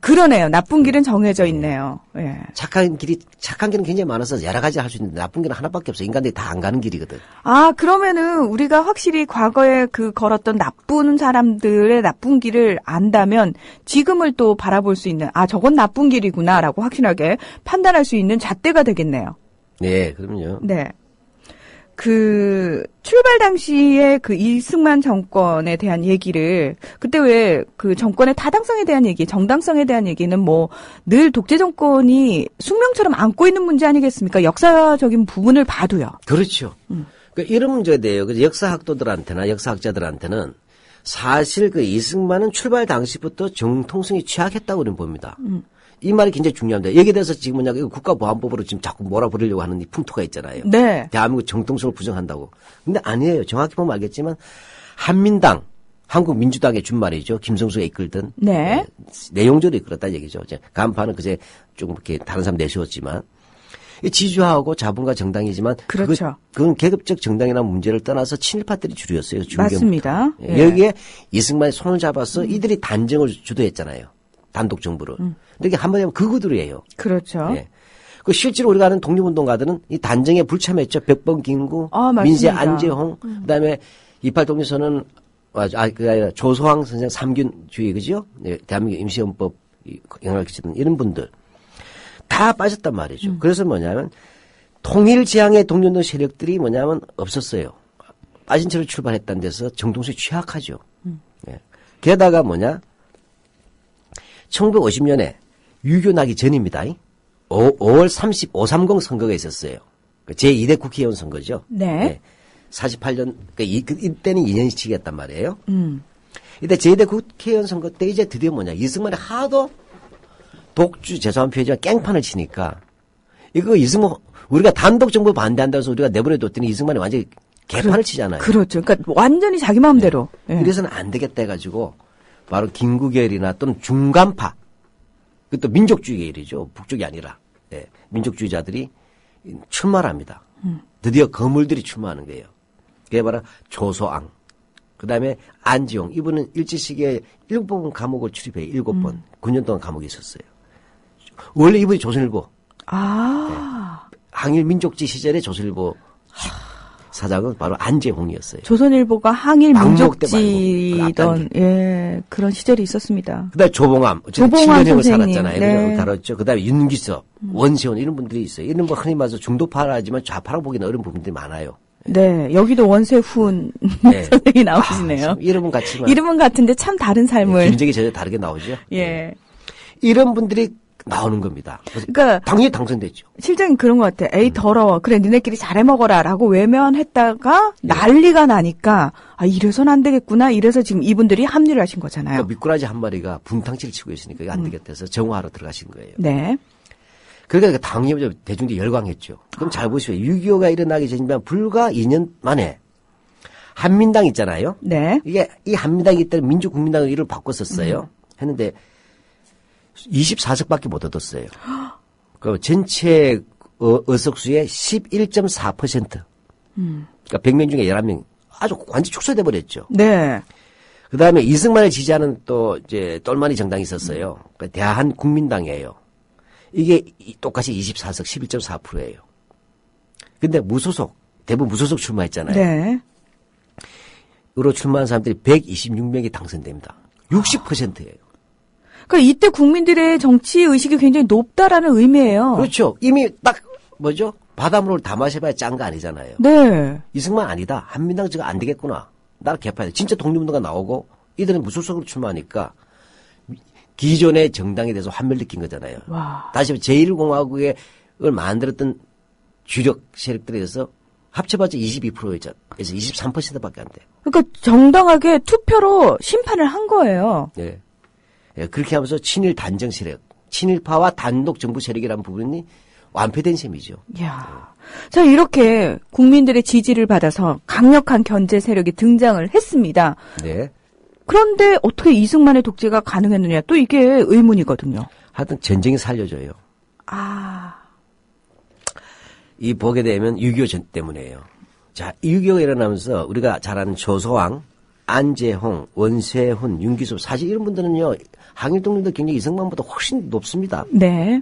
그러네요. 나쁜 길은 정해져 있네요. 예. 착한 길은 굉장히 많아서 여러 가지 할 수 있는데 나쁜 길은 하나밖에 없어. 인간들이 다 안 가는 길이거든. 그러면은 우리가 확실히 과거에 걸었던 나쁜 사람들의 나쁜 길을 안다면 지금을 또 바라볼 수 있는, 저건 나쁜 길이구나라고 확실하게 판단할 수 있는 잣대가 되겠네요. 네, 그럼요. 네. 출발 당시에 이승만 정권에 대한 얘기를, 그때 왜 정권의 타당성에 대한 얘기, 정당성에 대한 얘기는 늘 독재 정권이 숙명처럼 안고 있는 문제 아니겠습니까? 역사적인 부분을 봐도요. 그렇죠. 이런 문제가 돼요. 역사학도들한테나 역사학자들한테는 사실 이승만은 출발 당시부터 정통성이 취약했다고 우리는 봅니다. 이 말이 굉장히 중요합니다. 여기에 대해서 지금 국가보안법으로 지금 자꾸 몰아버리려고 하는 이 풍토가 있잖아요. 네. 대한민국 정통성을 부정한다고. 근데 아니에요. 정확히 보면 알겠지만 한민당, 한국민주당의 준말이죠. 김성수가 이끌던. 네. 내용적으로 이끌었다는 얘기죠. 간판은 그제 좀 이렇게 다른 사람 내세웠지만 지주하고 자본가 정당이지만 그렇죠. 그건 계급적 정당이나 문제를 떠나서 친일파들이 주류였어요. 맞습니다. 예. 여기에 이승만이 손을 잡아서 이들이 단정을 주도했잖아요. 단독 정부를. 그러니까 한마디로 하면 그거들이에요. 그렇죠. 예. 실제로 우리가 아는 독립운동가들은 이 단정에 불참했죠. 백범 김구, 민세 안재홍, 그다음에 28독립선언 조소왕 선생 삼균주의 그죠? 네, 대한민국 임시헌법 영향을 끼치는 이런 분들 다 빠졌단 말이죠. 그래서 뭐냐면 통일 지향의 독립운동 세력들이 없었어요. 빠진 채로 출발했다는 데서 정통성이 취약하죠. 예. 게다가 1950년에 유교 나기 전입니다. 5월 530 선거가 있었어요. 제2대 국회의원 선거죠. 네. 48년, 이때는 2년씩이었단 말이에요. 이때 제2대 국회의원 선거 때 이제 드디어 이승만이 하도 죄송한 표현이지만 깽판을 치니까 이승만, 우리가 단독 정부 반대한다고 해서 우리가 내버려뒀더니 이승만이 완전히 개판을 치잖아요. 그렇죠. 그러니까 완전히 자기 마음대로. 네. 이래서는 안 되겠다 해가지고 바로 김구계열이나 또는 중간파, 또 민족주의 계열이죠. 북쪽이 아니라. 네. 민족주의자들이 출마를 합니다. 드디어 거물들이 출마하는 거예요. 그게 바로 조소앙, 그 다음에 안지용. 이분은 일제 시기에 7번 감옥을 출입해요. 7번. 9년 동안 감옥에 있었어요. 원래 이분이 조선일보. 네. 항일 민족주의 시절에 조선일보 사장은 바로 안재홍이었어요. 조선일보가 항일 민족지던 그런 시절이 있었습니다. 그다음에 조봉암 7년형을 살았잖아요. 네. 다뤘죠. 그다음에 윤기섭, 원세훈 이런 분들이 있어요. 이런 흔히 말해서 중도파라지만 좌파라고 보기는 어려운 부분들이 많아요. 네, 여기도 원세훈 선생님이 나오시네요. 이름은 같지만 이름은 같은데 참 다른 삶을. 굉장히 전혀 다르게 나오죠. 예. 이런 분들이 나오는 겁니다. 그래서 그러니까 당연히 당선됐죠. 실장님 그런 것 같아. 에이 더러워. 그래 니네끼리 잘해 먹어라라고 외면했다가 난리가 나니까 아 이래선 안 되겠구나. 이래서 지금 이분들이 합류를 하신 거잖아요. 그러니까 미꾸라지 한 마리가 분탕치를 치고 있으니까 이거 안 되겠다 해서 정화하러 들어가신 거예요. 네. 그러니까 당연히 대중들이 열광했죠. 그럼 잘 보시죠. 6.25가 일어나기 전이면 불과 2년 만에 한민당 있잖아요. 네. 이게 이 한민당이 때는 민주국민당의 이름을 바꿨었어요. 했는데 24석밖에 못 얻었어요. 그 전체 의석수의 11.4%. 그러니까 100명 중에 11명 아주 완전 축소돼 버렸죠. 네. 그다음에 이승만을 지지하는 또 이제 똘마니 정당이 있었어요. 그러니까 대한국민당이에요. 이게 똑같이 24석 11.4%예요. 근데 무소속 대부분 무소속 출마했잖아요. 네. 으로 출마한 사람들이 126명이 당선됩니다. 60%예요. 그러니까 이때 국민들의 정치 의식이 굉장히 높다라는 의미예요. 그렇죠. 이미 딱 뭐죠? 바닷물을 다 마셔봐야 짠 거 아니잖아요. 네. 이승만 아니다. 한민당 저거 안 되겠구나. 나를 개파야 돼. 진짜 독립운동가 나오고 이들은 무소속으로 출마하니까 기존의 정당에 대해서 환멸 느낀 거잖아요. 와. 다시 제1공화국을 만들었던 주력 세력들에 대해서 합쳐봤자 22%에서 23%밖에 안 돼요. 그러니까 정당하게 투표로 심판을 한 거예요. 네. 예, 그렇게 하면서 친일 단정 세력, 친일파와 단독 정부 세력이라는 부분이 완패된 셈이죠. 이야. 자, 이렇게 국민들의 지지를 받아서 강력한 견제 세력이 등장을 했습니다. 네. 그런데 어떻게 이승만의 독재가 가능했느냐? 또 이게 의문이거든요. 하여튼 전쟁이 살려줘요. 아. 이 보게 되면 6.25 전 때문에요. 자, 6.25가 일어나면서 우리가 잘 아는 조소왕, 안재홍, 원세훈, 윤기수 사실 이런 분들은요. 항일독립도 굉장히 이승만보다 훨씬 높습니다. 네.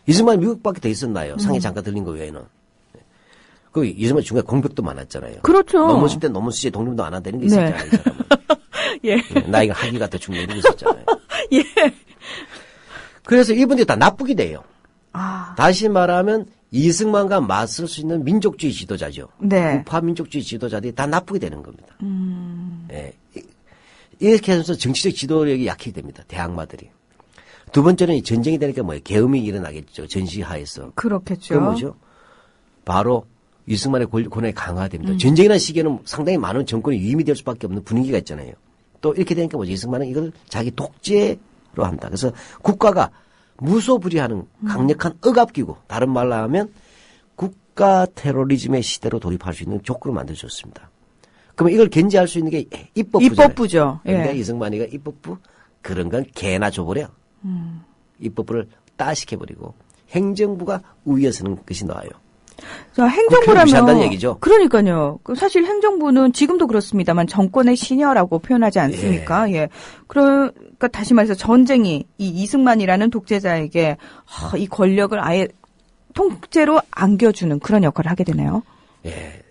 이승만이 미국밖에 더 있었나요? 상해 잠깐 들린 거 외에는. 그 이승만 중간에 공백도 많았잖아요. 그렇죠. 넘었을 때 넘었을 때 독립도 안 한다는 게 있었잖아요. 이 사람은. 예. 나이가 하기가 더 중요한 게 있었잖아요. 예. 그래서 이분들이 다 나쁘게 돼요. 아. 다시 말하면 이승만과 맞설 수 있는 민족주의 지도자죠. 네. 우파 민족주의 지도자들이 다 나쁘게 되는 겁니다. 예. 이렇게 해서 정치적 지도력이 약해지게 됩니다. 대항마들이. 두 번째는 이 전쟁이 되니까 뭐예요? 계엄이 일어나겠죠. 전시하에서. 그렇겠죠. 그건 뭐죠? 바로 이승만의 권한이 강화됩니다. 전쟁이라는 시기에는 상당히 많은 정권이 위임이 될 수밖에 없는 분위기가 있잖아요. 또 이렇게 되니까 뭐죠? 이승만은 이걸 자기 독재로 한다. 그래서 국가가 무소불위하는 강력한 억압기구, 다른 말로 하면 국가 테러리즘의 시대로 돌입할 수 있는 조건을 만들어줬습니다. 그러면 이걸 견제할 수 있는 게 입법부잖아요. 입법부죠. 그런데 예. 이승만이가 입법부 그런 건 개나 줘버려. 입법부를 따시켜버리고 행정부가 우위에 서는 것이 나와요. 자, 국회를 무시한다는 얘기죠. 그러니까요. 사실 행정부는 지금도 그렇습니다만 정권의 시녀라고 표현하지 않습니까? 예. 그러니까 다시 말해서 전쟁이 이 이승만이라는 독재자에게 이 권력을 아예 통째로 안겨주는 그런 역할을 하게 되네요. 예.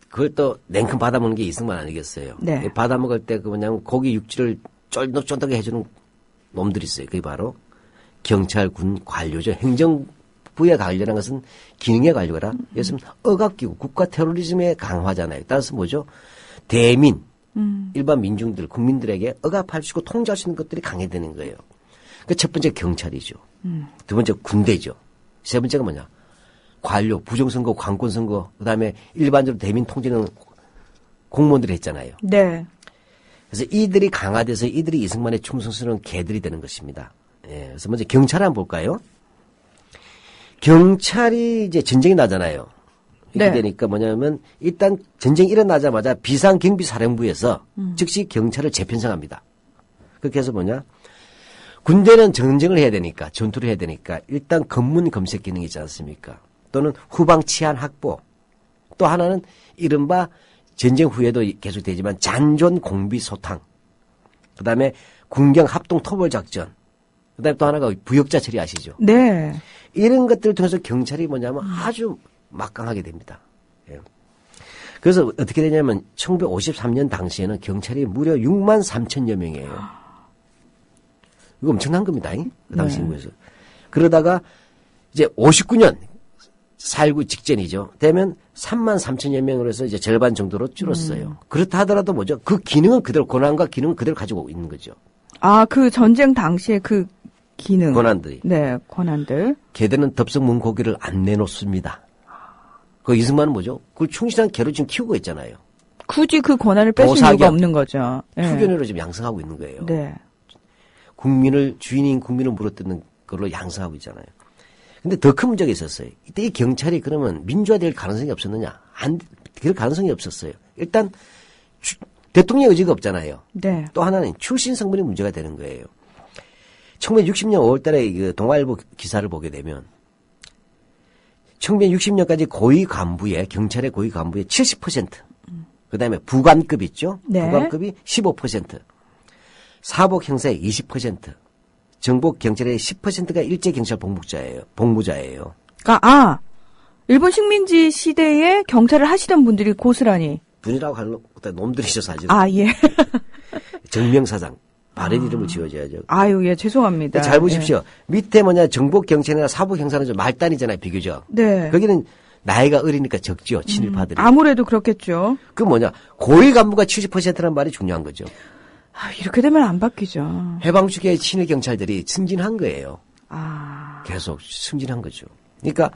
그걸 또 냉큼 받아먹는 게 이승만 아니겠어요. 네. 받아먹을 때 그 뭐냐면 고기 육질을 쫀득쫀득하게 해주는 놈들이 있어요. 그게 바로 경찰, 군, 관료죠. 행정부의 관료라는 것은 기능의 관료라. 예를 들면 억압기구, 국가 테러리즘의 강화잖아요. 따라서 뭐죠? 대민, 일반 민중들, 국민들에게 억압할 수 있고 통제할 수 있는 것들이 강해지는 거예요. 그 첫 번째 경찰이죠. 두 번째 군대죠. 세 번째가 뭐냐? 관료, 부정선거, 관권선거, 그 다음에 일반적으로 대민 통제는 공무원들이 했잖아요. 네. 그래서 이들이 강화돼서 이들이 이승만의 충성스러운 개들이 되는 것입니다. 예, 그래서 먼저 경찰을 한번 볼까요? 경찰이 이제 전쟁이 나잖아요. 이렇게 네. 되니까 뭐냐면 일단 전쟁이 일어나자마자 비상경비사령부에서 즉시 경찰을 재편성합니다. 그렇게 해서 뭐냐? 군대는 전쟁을 해야 되니까, 전투를 해야 되니까 일단 검문 검색 기능이 있지 않습니까? 또는 후방 치안 확보. 또 하나는 이른바 전쟁 후에도 계속되지만 잔존 공비 소탕. 그다음에 군경 합동 토벌 작전. 그다음에 또 하나가 부역자 처리 아시죠? 네. 이런 것들을 통해서 경찰이 뭐냐면 아주 막강하게 됩니다. 예. 그래서 어떻게 되냐면 1953년 당시에는 경찰이 무려 6만 3천여 명이에요. 이거 엄청난 겁니다. 그 당시 인구에서. 그러다가 이제 59년 4.19 직전이죠. 되면 3만 3천여 명으로 해서 이제 절반 정도로 줄었어요. 그렇다 하더라도 뭐죠? 그 기능은 그대로, 권한과 기능은 그대로 가지고 있는 거죠. 아, 그 전쟁 당시에 그 기능. 권한들이. 네, 권한들. 개들은 덥석 고기를 안 내놓습니다. 그 이승만은 뭐죠? 그걸 충실한 개로 지금 키우고 있잖아요. 굳이 그 권한을 뺏을 보사견, 이유가 없는 거죠. 네. 후견으로 지금 양성하고 있는 거예요. 네. 주인인 국민을 물어뜯는 걸로 양성하고 있잖아요. 근데 더 큰 문제가 있었어요. 이때 이 경찰이 그러면 민주화될 가능성이 없었느냐? 그럴 가능성이 없었어요. 일단 대통령 의지가 없잖아요. 네. 또 하나는 출신 성분이 문제가 되는 거예요. 1960년 5월 달에 그 동아일보 기사를 보게 되면 1960년까지 경찰의 고위 간부의 70%, 그 다음에 부관급 있죠? 네. 부관급이 15%, 사복 형사의 20%, 정복 경찰의 10%가 일제 경찰 복무자예요. 그러니까 일본 식민지 시대에 경찰을 하시던 분들이 고스란히. 분이라고 하는 놈들이죠, 사실. 예. 정명사상. 바른 이름을 지어줘야죠. 아유, 예, 죄송합니다. 잘 보십시오. 밑에 정복 경찰이나 사복 형사는 좀 말단이잖아요, 비교적. 네. 거기는 나이가 어리니까 적죠, 친일파들이. 아무래도 그렇겠죠. 그 고위 간부가 70%라는 말이 중요한 거죠. 이렇게 되면 안 바뀌죠. 해방 초기에 친일 경찰들이 승진한 거예요. 계속 승진한 거죠. 그러니까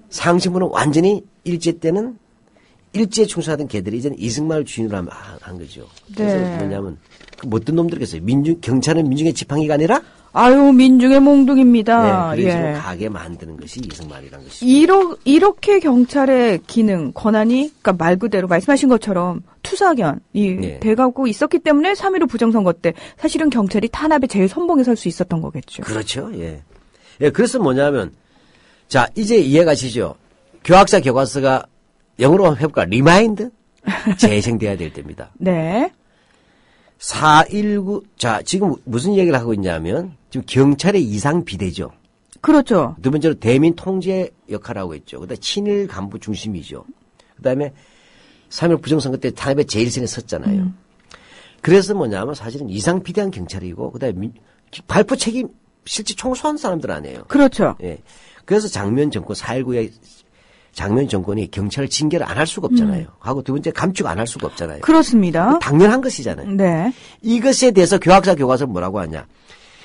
상층부는 완전히 일제 때는 일제에 충성하던 개들이 이제는 이승만을 주인으로 한 거죠. 그래서 네. 뭐냐면 어떤 놈들이겠어요. 경찰은 민중의 지팡이가 아니라 민중의 몽둥입니다. 그런 식으로 예. 가게 만드는 것이 이승만이라는 것이죠. 이렇게 경찰의 기능, 권한이, 그러니까 말 그대로 말씀하신 것처럼 투사견이 돼가고 있었기 때문에 3.15 부정선거 때 사실은 경찰이 탄압에 제일 선봉에 설 수 있었던 거겠죠. 그렇죠. 예. 그래서 뭐냐면, 자, 이제 이해가시죠? 교학사 교과서가 영어로 한번 해볼까? 리마인드? 재생돼야 될 때입니다. 네. 4.19, 자, 지금 무슨 얘기를 하고 있냐면, 지금 경찰의 이상 비대죠. 그렇죠. 두 번째로 대민 통제 역할을 하고 있죠. 그 다음에 친일 간부 중심이죠. 그 다음에 3.15 부정선거 때 탄압에 제일 선에 섰잖아요. 그래서 뭐냐면 사실은 이상 비대한 경찰이고, 그 다음에 발포 책임, 실제 총 쏘는 사람들 아니에요. 그렇죠. 예. 그래서 장면 정권, 4.19의 장면 정권이 경찰을 징계를 안 할 수가 없잖아요. 하고 두 번째 감축 안 할 수가 없잖아요. 그렇습니다. 당연한 것이잖아요. 네. 이것에 대해서 교학사 교과서는 뭐라고 하냐.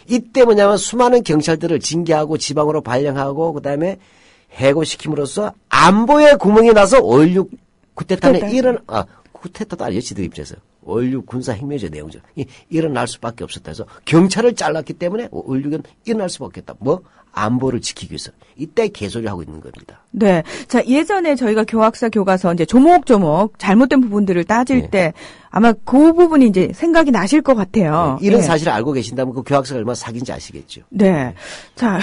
이때 뭐냐면 수많은 경찰들을 징계하고 지방으로 발령하고 그다음에 해고시킴으로써 안보에 구멍이 나서 5.16 쿠데타는 쿠데타도 아니에요. 지들 입장에서. 5.16 군사혁명의 내용이죠. 일어날 수밖에 없었다 해서 경찰을 잘랐기 때문에 5.16은 일어날 수밖에 없다. 안보를 지키기 위해서. 이때 개소리를 하고 있는 겁니다. 네. 자, 예전에 저희가 교학사 교과서 이제 조목조목 잘못된 부분들을 따질 때 아마 그 부분이 이제 생각이 나실 것 같아요. 이런 사실을 알고 계신다면 그 교학사가 얼마나 사기인지 아시겠죠. 네. 자,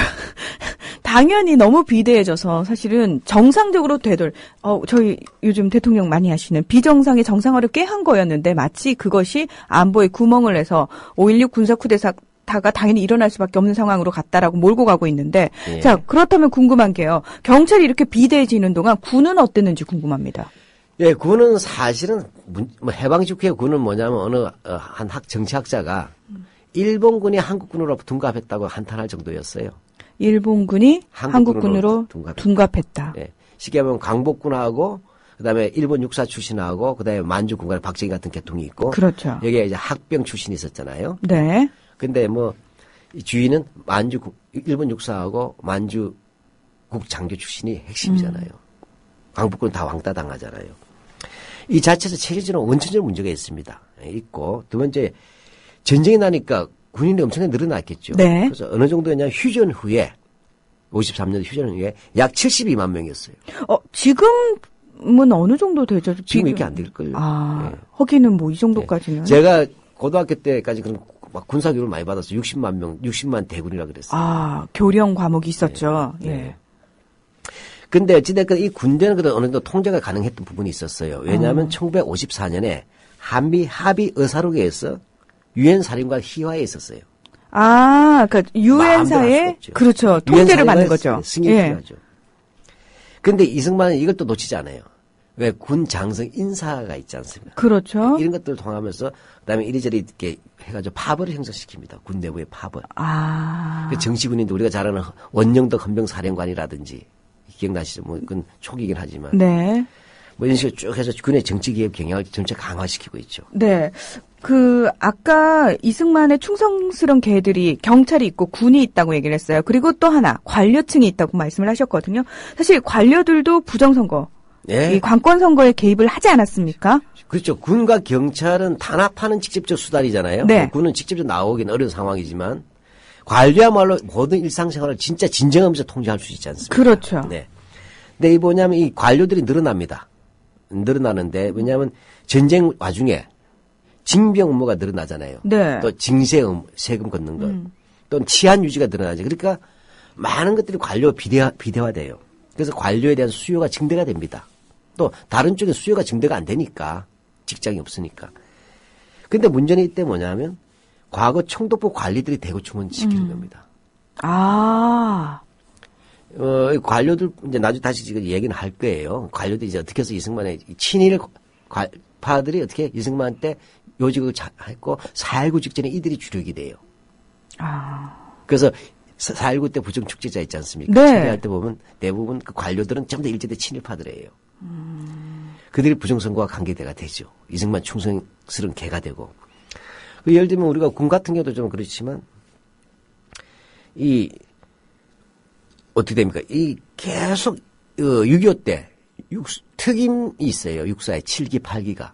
당연히 너무 비대해져서 사실은 정상적으로 저희 요즘 대통령 많이 하시는 비정상의 정상화를 꾀한 거였는데 마치 그것이 안보에 구멍을 내서 5.16 군사 쿠데타가 당연히 일어날 수밖에 없는 상황으로 갔다라고 몰고 가고 있는데 자, 그렇다면 궁금한 게요. 경찰이 이렇게 비대해지는 동안 군은 어땠는지 궁금합니다. 예, 군은 사실은 해방 직후에 군은 뭐냐면 어느 한 정치학자가 일본군이 한국군으로 둔갑했다고 한탄할 정도였어요. 일본군이 한국군으로 둔갑했다. 예. 쉽게 말하면 강복군하고 그다음에 일본 육사 출신하고 그다음에 만주 군관에 박정희 같은 계통이 있고 그렇죠. 여기에 이제 학병 출신이 있었잖아요. 네. 근데 이 주인은 일본 육사하고 만주 국장교 출신이 핵심이잖아요. 강북군 다 왕따 당하잖아요. 이 자체에서 체계적으로 원천적 문제가 있고 두 번째 전쟁이 나니까 군인이 엄청나게 늘어났겠죠. 네. 그래서 어느 정도냐 휴전 후에 53년 휴전 후에 약 72만 명이었어요. 지금은 어느 정도 되죠? 지금 이렇게 안 될걸요. 허기는 이 정도까지는. 제가 고등학교 때까지 그런 군사 교육을 많이 받았어요. 60만 명, 60만 대군이라 그랬어요. 교령 과목이 있었죠. 예. 근데 어찌됐건 이 군대는 그래도 어느 정도 통제가 가능했던 부분이 있었어요. 왜냐하면 1954년에 한미 합의 의사록에서 유엔 사령관 희화에 있었어요. 그러니까 유엔사에 그렇죠. 통제를 받는 거죠. 승인이 필요하죠. 근데 이승만은 이걸 또 놓치지 않아요. 왜 군 장성 인사가 있지 않습니까? 그렇죠. 이런 것들을 통하면서 그다음에 이리저리 이렇게 해가지고 파벌을 형성시킵니다. 군 내부의 파벌. 그 정치군인데 우리가 잘 아는 원영덕 헌병사령관이라든지 기억나시죠? 그건 초기이긴 하지만. 네. 뭐 이런 식으로 쭉 해서 군의 정치 개입 경향을 점차 강화시키고 있죠. 네. 아까 이승만의 충성스러운 개들이 경찰이 있고 군이 있다고 얘기를 했어요. 그리고 또 하나, 관료층이 있다고 말씀을 하셨거든요. 사실 관료들도 부정선거, 네. 이 관권선거에 개입을 하지 않았습니까? 그렇죠. 군과 경찰은 탄압하는 직접적 수단이잖아요. 네. 군은 직접적 나오기는 어려운 상황이지만 관료야말로 모든 일상생활을 진짜 진정하면서 통제할 수 있지 않습니까? 그렇죠. 네. 근데 이 뭐냐면 이 관료들이 늘어납니다. 늘어나는데 왜냐하면 전쟁 와중에 징병 업무가 늘어나잖아요. 네. 또 징세 세금 걷는 것, 또는 치안 유지가 늘어나죠. 그러니까 많은 것들이 관료 비대화돼요. 그래서 관료에 대한 수요가 증대가 됩니다. 또 다른 쪽에 수요가 증대가 안 되니까 직장이 없으니까. 근데 문제는 이때 뭐냐면 과거 총독부 관리들이 대구충원 지키는 겁니다. 아. 관료들 이제 나중에 다시 지금 얘기는 할 거예요. 관료들이 이제 어떻게 해서 이승만의 친일 파들이 어떻게 이승만한테 요직을 했고 4.19 직전에 이들이 주력이 돼요. 아. 그래서 4.19 때 부정축제자 있지 않습니까? 네. 참여할 때 보면 대부분 그 관료들은 전부 다 일제대 친일파들이에요. 그들이 부정선거와 관계대가 되죠. 이승만 충성스러운 개가 되고. 예를 들면 우리가 군 같은 경우도 좀 그렇지만 어떻게 됩니까? 계속 6.25 때 특임이 있어요. 육사에 7기, 8기가.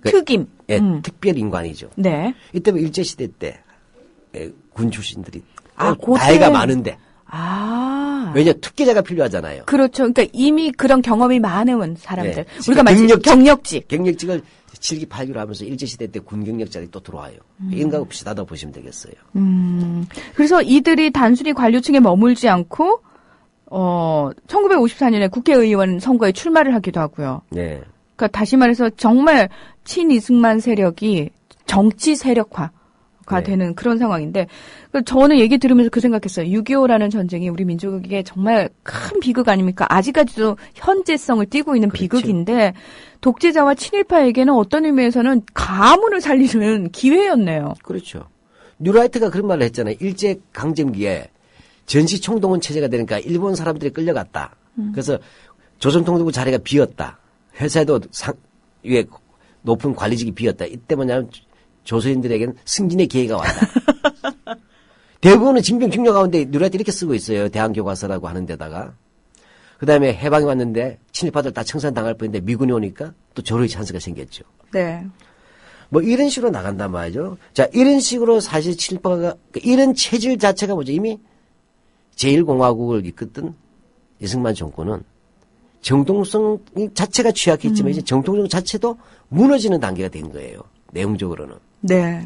특임. 예, 특별 인관이죠. 네. 이때 일제시대 때 군 출신들이 그때. 나이가 많은데. 아. 왜냐 특계자가 필요하잖아요. 그렇죠. 그러니까 이미 그런 경험이 많은 사람들. 네. 우리가 마치 경력직. 경력직을 7기, 8기로 하면서 일제시대 때 군 경력자들이 또 들어와요. 인과가 비슷하다고 보시면 되겠어요. 그래서 이들이 단순히 관료층에 머물지 않고 1954년에 국회의원 선거에 출마를 하기도 하고요. 네. 그러니까 다시 말해서 정말 친이승만 세력이 정치 세력화가 네. 되는 그런 상황인데 저는 얘기 들으면서 그 생각했어요. 6.25라는 전쟁이 우리 민족에게 정말 큰 비극 아닙니까? 아직까지도 현재성을 띠고 있는 그렇죠. 비극인데 독재자와 친일파에게는 어떤 의미에서는 가문을 살리는 기회였네요. 그렇죠. 뉴라이트가 그런 말을 했잖아요. 일제 강점기에 전시 총동원 체제가 되니까 일본 사람들이 끌려갔다. 그래서 조선 통일부 자리가 비었다. 회사에도 위에 높은 관리직이 비었다. 이때 뭐냐면 조선인들에게는 승진의 기회가 왔다. 대부분은 징병 중요 가운데 뉴라이트 이렇게 쓰고 있어요. 대한교과서라고 하는 데다가. 그 다음에 해방이 왔는데 친일파들 다 청산당할 뻔했는데 미군이 오니까 또 조로의 찬스가 생겼죠. 네. 뭐 이런 식으로 나간단 말이죠. 자, 이런 식으로 사실 친일파가 이런 체질 자체가 뭐죠? 이미 제1공화국을 이끌던 이승만 정권은 정통성 자체가 취약했지만 이제 정통성 자체도 무너지는 단계가 된 거예요. 내용적으로는. 네.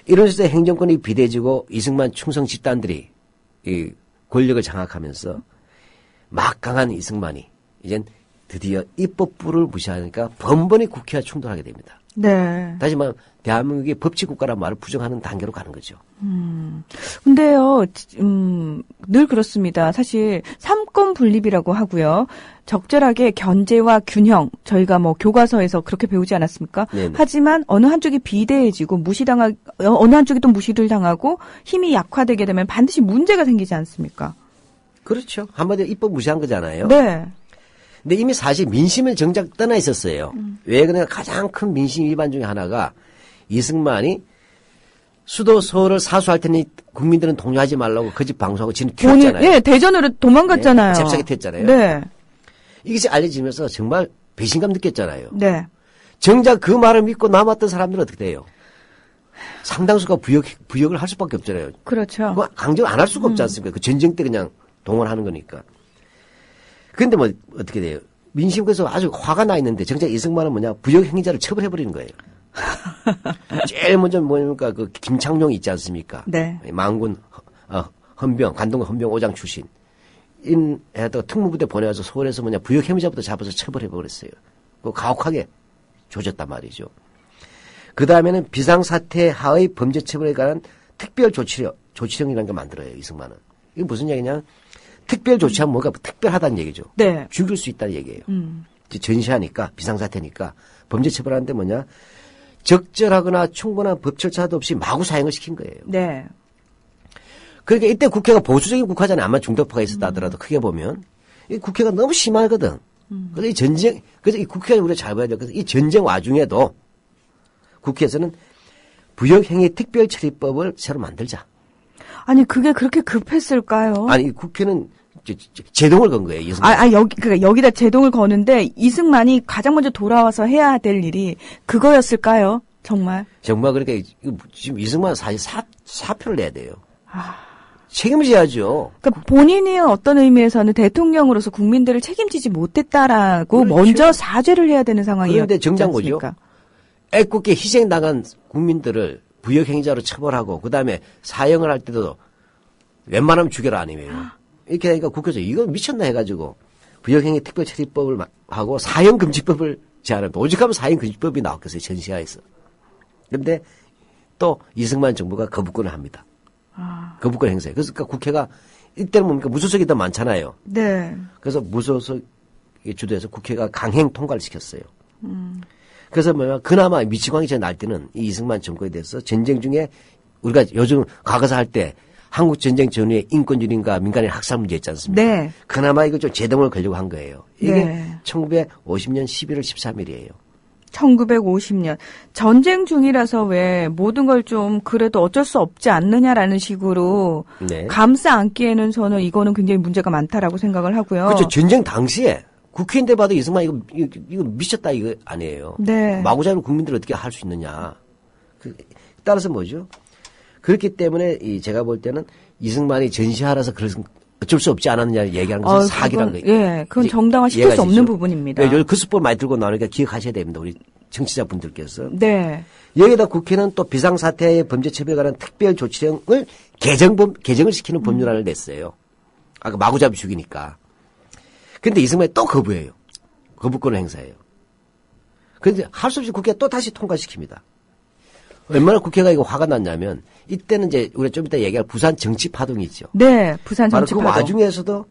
이런 식으로 행정권이 비대해지고 이승만 충성 집단들이 이 권력을 장악하면서 막강한 이승만이 이젠 드디어 입법부를 무시하니까 번번이 국회와 충돌하게 됩니다. 네. 다시 말하면 대한민국이 법치국가라는 말을 부정하는 단계로 가는 거죠. 근데요, 늘 그렇습니다. 사실 삼권 분립이라고 하고요. 적절하게 견제와 균형, 저희가 뭐 교과서에서 그렇게 배우지 않았습니까? 네네. 하지만 어느 한쪽이 비대해지고 어느 한쪽이 또 무시를 당하고 힘이 약화되게 되면 반드시 문제가 생기지 않습니까? 그렇죠. 한마디로 입법 무시한 거잖아요. 네. 근데 이미 사실 민심은 정작 떠나 있었어요. 왜 그러냐 가장 큰 민심 위반 중에 하나가 이승만이 수도 서울을 사수할 테니 국민들은 동요하지 말라고 그 집 방송하고 지는 튀었잖아요. 네, 대전으로 도망갔잖아요. 네, 잽싸게 튀었잖아요. 네. 이것이 알려지면서 정말 배신감 느꼈잖아요. 네. 정작 그 말을 믿고 남았던 사람들은 어떻게 돼요? 상당수가 부역을 할 수밖에 없잖아요. 그렇죠. 그거 강정 안 할 수가 없지 않습니까? 그 전쟁 때 그냥 동원하는 거니까. 그런데 뭐 어떻게 돼요? 민심께서 아주 화가 나 있는데 정작 이승만은 뭐냐 부역 행위자를 처벌해버리는 거예요. 제일 먼저 뭐니까 그 김창룡 있지 않습니까? 네. 망군 헌병 관동 헌병 오장 출신 인에다가 특무부대 보내와서 서울에서 뭐냐 부역 행위자부터 잡아서 처벌해버렸어요. 그 가혹하게 조졌단 말이죠. 그 다음에는 비상사태 하의 범죄 처벌에 관한 특별 조치령이라는 걸 만들어요. 이승만은. 이게 무슨 얘기냐? 특별 조치하면 뭔가 특별하다는 얘기죠. 네. 죽일 수 있다는 얘기예요. 전시하니까 비상사태니까 범죄 처벌하는데 뭐냐? 적절하거나 충분한 법 절차도 없이 마구 사형을 시킨 거예요. 네. 그러니까 이때 국회가 보수적인 국회잖아요. 아마 중도파가 있었다 하더라도 크게 보면 이 국회가 너무 심하거든. 그래서 이 전쟁, 그래서 이 국회가 우리가 잘 봐야 돼요. 그래서 이 전쟁 와중에도 국회에서는 부역행위 특별처리법을 새로 만들자. 아니 그게 그렇게 급했을까요? 아니 국회는 제동을 건 거예요. 이승만. 그러니까 여기다 제동을 거는데 이승만이 가장 먼저 돌아와서 해야 될 일이 그거였을까요? 정말 그렇게 지금 이승만 사실 사표를 내야 돼요. 책임을 져야죠. 그러니까 본인이 어떤 의미에서는 대통령으로서 국민들을 책임지지 못했다라고 그렇죠. 먼저 사죄를 해야 되는 상황이었지 그런데 정당고죠. 않습니까? 애꿎게 희생당한 국민들을 부역행위자로 처벌하고 그다음에 사형을 할 때도 웬만하면 죽여라 아니에요. 이렇게 하니까 국회에서 이거 미쳤나 해가지고 부역행위 특별처리법을 하고 사형금지법을 제안합니다. 오죽하면 사형금지법이 나왔겠어요. 전시하에서. 그런데 또 이승만 정부가 거부권을 합니다. 거부권 행사에. 그래서 그러니까 국회가 이때는 뭡니까 무소속이 더 많잖아요. 네. 그래서 무소속이 주도해서 국회가 강행 통과를 시켰어요. 그래서 그나마 미치광이 제 날 때는 이 이승만 정권에 대해서 전쟁 중에 우리가 요즘 과거사 할 때 한국 전쟁 전후에 인권유린과 민간인 학살 문제 있지 않습니까? 네. 그나마 이거 좀 제동을 걸려고 한 거예요. 이게 네. 1950년 11월 13일이에요. 1950년 전쟁 중이라서 왜 모든 걸 좀 그래도 어쩔 수 없지 않느냐라는 식으로 네. 감싸 안기에는 저는 이거는 굉장히 문제가 많다라고 생각을 하고요. 그렇죠. 전쟁 당시에 국회인데 봐도 이승만 이거 미쳤다 이거 아니에요. 네. 마구잡이로 국민들을 어떻게 할 수 있느냐. 따라서 뭐죠? 그렇기 때문에 제가 볼 때는 이승만이 전시하라서 그래서 어쩔 수 없지 않았느냐 얘기하는 것은 사기란 거예요. 예, 그건 정당화시킬 수 없는 부분입니다. 네, 그 수법 많이 들고 나오니까 기억하셔야 됩니다. 우리 청취자분들께서. 네. 여기다 국회는 또 비상사태의 범죄처벌에 관한 특별조치령을 개정을 시키는 법률안을 냈어요. 아까 마구잡이 죽이니까. 근데 이승만이 또 거부해요. 거부권을 행사해요. 그런데 할 수 없이 국회가 또 다시 통과시킵니다. 얼마나 국회가 이거 화가 났냐면 이때는 이제 우리가 좀 이따 얘기할 부산 정치 파동이 있죠. 네, 부산 정치 바로 그 파동. 와중에서도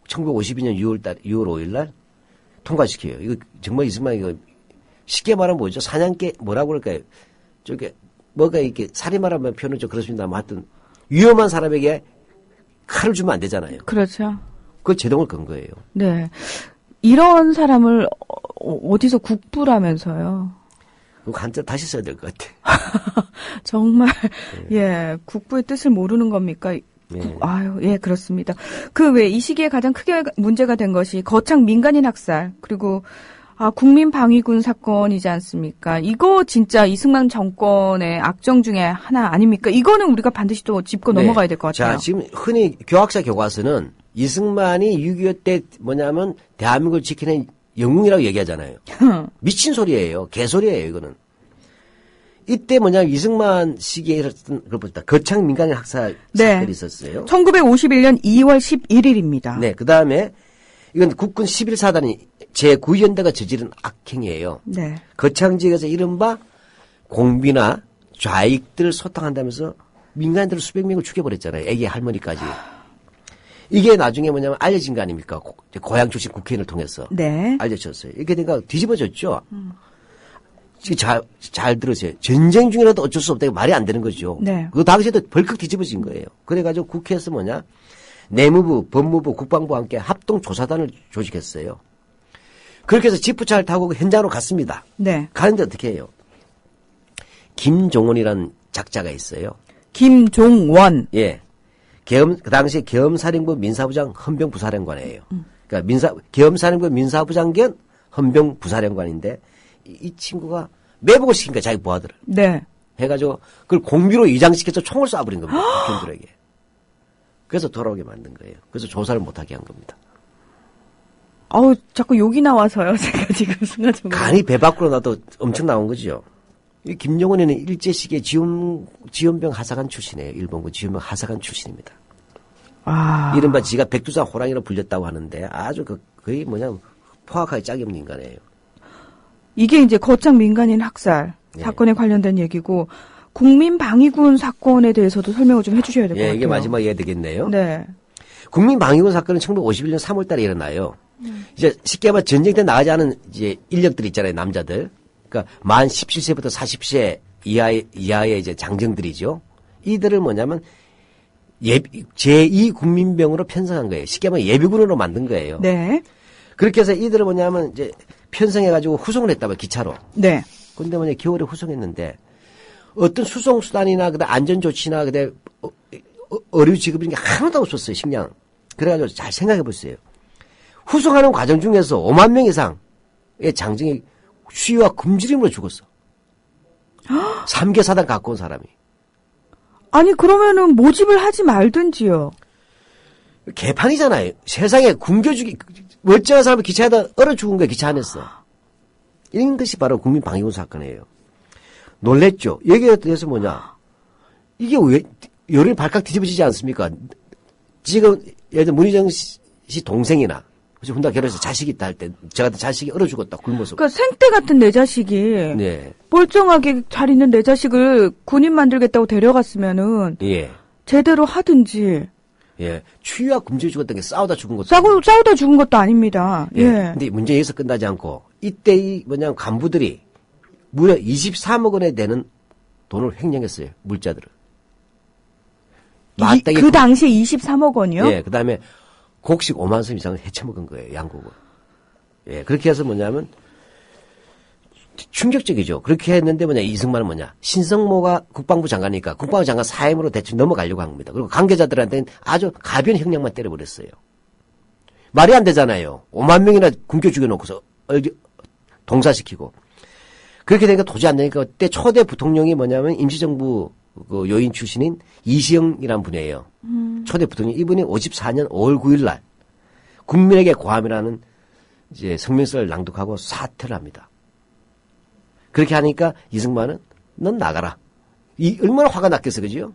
1952년 6월 5일 날 통과시켜요. 이거 정말 이승만이 이거 쉽게 말하면 뭐죠? 사냥개 뭐라고 그럴까요? 저게 뭐가 이렇게 살인마라면 표현은 좀 그렇습니다만 하여튼 위험한 사람에게 칼을 주면 안 되잖아요. 그렇죠. 그걸 제동을 건 거예요. 네. 이런 사람을 어디서 국부라면서요. 한자 다시 써야 될 것 같아. 정말 예, 국부의 뜻을 모르는 겁니까? 아유, 예, 그렇습니다. 그 외 이 시기에 가장 크게 문제가 된 것이 거창 민간인 학살 그리고 국민방위군 사건이지 않습니까? 이거 진짜 이승만 정권의 악정 중에 하나 아닙니까? 이거는 우리가 반드시 또 짚고 넘어가야 될 것 같아요. 자, 지금 흔히 교학사 교과서는 이승만이 6.25 때 뭐냐면 대한민국을 지키는 영웅이라고 얘기하잖아요. 미친 소리예요. 개소리예요, 이거는. 이때 뭐냐면 이승만 시기에 있었던 걸 보다 거창 민간인 학살 사건이 있었어요. 1951년 2월 11일입니다. 네, 그다음에 이건 국군 11사단이 제9연대가 저지른 악행이에요. 네. 거창 지역에서 이른바 공비나 좌익들을 소탕한다면서 민간인들을 수백 명을 죽여버렸잖아요. 애기 할머니까지. 이게 나중에 뭐냐면 알려진 거 아닙니까? 고향 출신 국회의원을 통해서. 네. 알려졌어요. 이렇게 되니까 뒤집어졌죠. 지금 잘 들으세요. 전쟁 중이라도 어쩔 수 없다가 말이 안 되는 거죠. 네. 그 당시에도 벌컥 뒤집어진 거예요. 그래가지고 국회에서 뭐냐? 내무부, 법무부, 국방부와 함께 합동조사단을 조직했어요. 그렇게 해서 지프차를 타고 현장으로 갔습니다. 네. 가는데 어떻게 해요? 김종원이라는 작자가 있어요. 김종원. 예. 그 당시 계엄사령부 민사부장 헌병부사령관이에요. 그러니까 계엄사령부 민사부장 겸 헌병부사령관인데 이 친구가 매복을 시킨 거야, 자기 부하들을. 네. 해가지고 그걸 공비로 이장시켜서 총을 쏴버린 겁니다. 국회의원들에게. 그래서 돌아오게 만든 거예요. 그래서 조사를 못하게 한 겁니다. 자꾸 욕이 나와서요. 제가 지금 순간적으로. 간이 배 밖으로 나도 엄청 나온 거죠. 이 김정은이는 일제시기에 지원병 하사관 출신이에요. 일본군 지원병 하사관 출신입니다. 이른바 지가 백두산 호랑이로 불렸다고 하는데 아주 거의 포악하게 짝이 없는 인간이에요. 이게 이제 거창 민간인 학살 사건에 관련된 얘기고 국민방위군 사건에 대해서도 설명을 좀 해주셔야 될 것 같아요. 이게 마지막 이해가 되겠네요. 네. 국민방위군 사건은 1951년 3월달에 일어나요. 이제 쉽게 말하면 전쟁 때 나가지 않은 이제 인력들 있잖아요, 남자들. 그러니까 만 17세부터 40세 이하의 이제 장정들이죠. 이들을 뭐냐면 제2국민병으로 편성한 거예요. 쉽게 말하면 예비군으로 만든 거예요. 네. 그렇게 해서 이들은 뭐냐면 이제 편성해가지고 후송을 했다고요, 기차로. 네. 근데 뭐냐, 겨울에 후송했는데 어떤 수송수단이나 그다음 안전조치나 그다음 어류 지급 이런 게 하나도 없었어요, 식량. 그래가지고 잘 생각해 보세요. 후송하는 과정 중에서 5만 명 이상의 장정이 쉬와 굶주림으로 죽었어. 3개 사단 갖고 온 사람이. 아니 그러면은 모집을 하지 말든지요. 개판이잖아요. 세상에 굶겨주기 멀쩡한 사람이 기차에다 얼어 죽은 거예요. 기차 안에서. 이런 것이 바로 국민방위군 사건이에요. 놀랬죠. 여기에 대해서 뭐냐. 이게 왜 열이 발칵 뒤집어지지 않습니까? 지금 예를 들어 문희정 씨 동생이나 혼자 결혼해서 자식이 있다 할 때 저 같은 자식이 얼어 죽었다 굶어서. 그러니까 생떼 같은 내 자식이 네. 멀쩡하게 잘 있는 내 자식을 군인 만들겠다고 데려갔으면은 예. 제대로 하든지. 예. 추위와 굶주려 죽었던 게 싸우다 죽은 것도. 싸우다 죽은 것도 아닙니다. 예. 예. 근데 문제 여기서 끝나지 않고 이때 이 뭐냐면 간부들이 무려 23억 원에 되는 돈을 횡령했어요. 물자들을. 그 당시에 23억 원이요? 예. 그다음에 곡식 5만 선 이상을 해쳐먹은 거예요. 양국은. 예. 그렇게 해서 뭐냐면 충격적이죠. 그렇게 했는데 뭐냐 이승만은 뭐냐 신성모가 국방부 장관이니까 국방부 장관 사임으로 대충 넘어가려고 한 겁니다. 그리고 관계자들한테는 아주 가벼운 형량만 때려버렸어요. 말이 안 되잖아요. 5만 명이나 굶겨 죽여놓고서 동사시키고 그렇게 되니까 도저히 안 되니까 그때 초대 부통령이 뭐냐면 임시정부 그 요인 출신인 이시영이라는 분이에요. 초대 부통령 이분이 54년 5월 9일 날 국민에게 고함이라는 이제 성명서를 낭독하고 사퇴를 합니다. 그렇게 하니까 이승만은 넌 나가라. 얼마나 화가 났겠어, 그죠?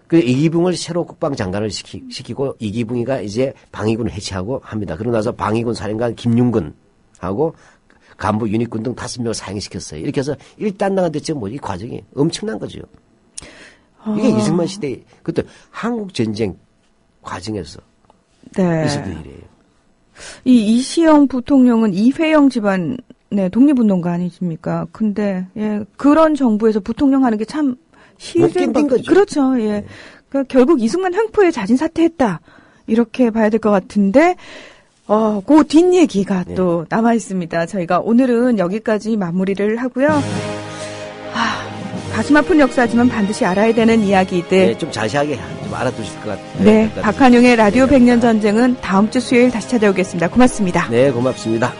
그 이기붕을 새로 국방장관을 시키고 이기붕이가 이제 방위군을 해체하고 합니다. 그러고 나서 방위군 사령관 김윤근하고 간부 윤익군 등 5명을 사형시켰어요. 이렇게 해서 1단당한 대체 뭐 이 과정이 엄청난 거죠. 이게 이승만 시대 그때 한국 전쟁 과정에서 네. 있었던 일이에요. 이 이시영 부통령은 이회영 집안의 독립운동가 아니십니까? 근데 예 그런 정부에서 부통령 하는 게 참 못 견딘 거죠. 그렇죠. 예. 네. 그러니까 결국 이승만 횡포에 자진 사퇴했다 이렇게 봐야 될 것 같은데. 그 뒷얘기가 네. 또 남아 있습니다. 저희가 오늘은 여기까지 마무리를 하고요. 가슴 아픈 역사지만 반드시 알아야 되는 이야기들. 네, 좀 자세하게 좀 알아두실 것 같아요. 네, 박한용의 라디오 100년 전쟁은 다음 주 수요일 다시 찾아오겠습니다. 고맙습니다. 네, 고맙습니다.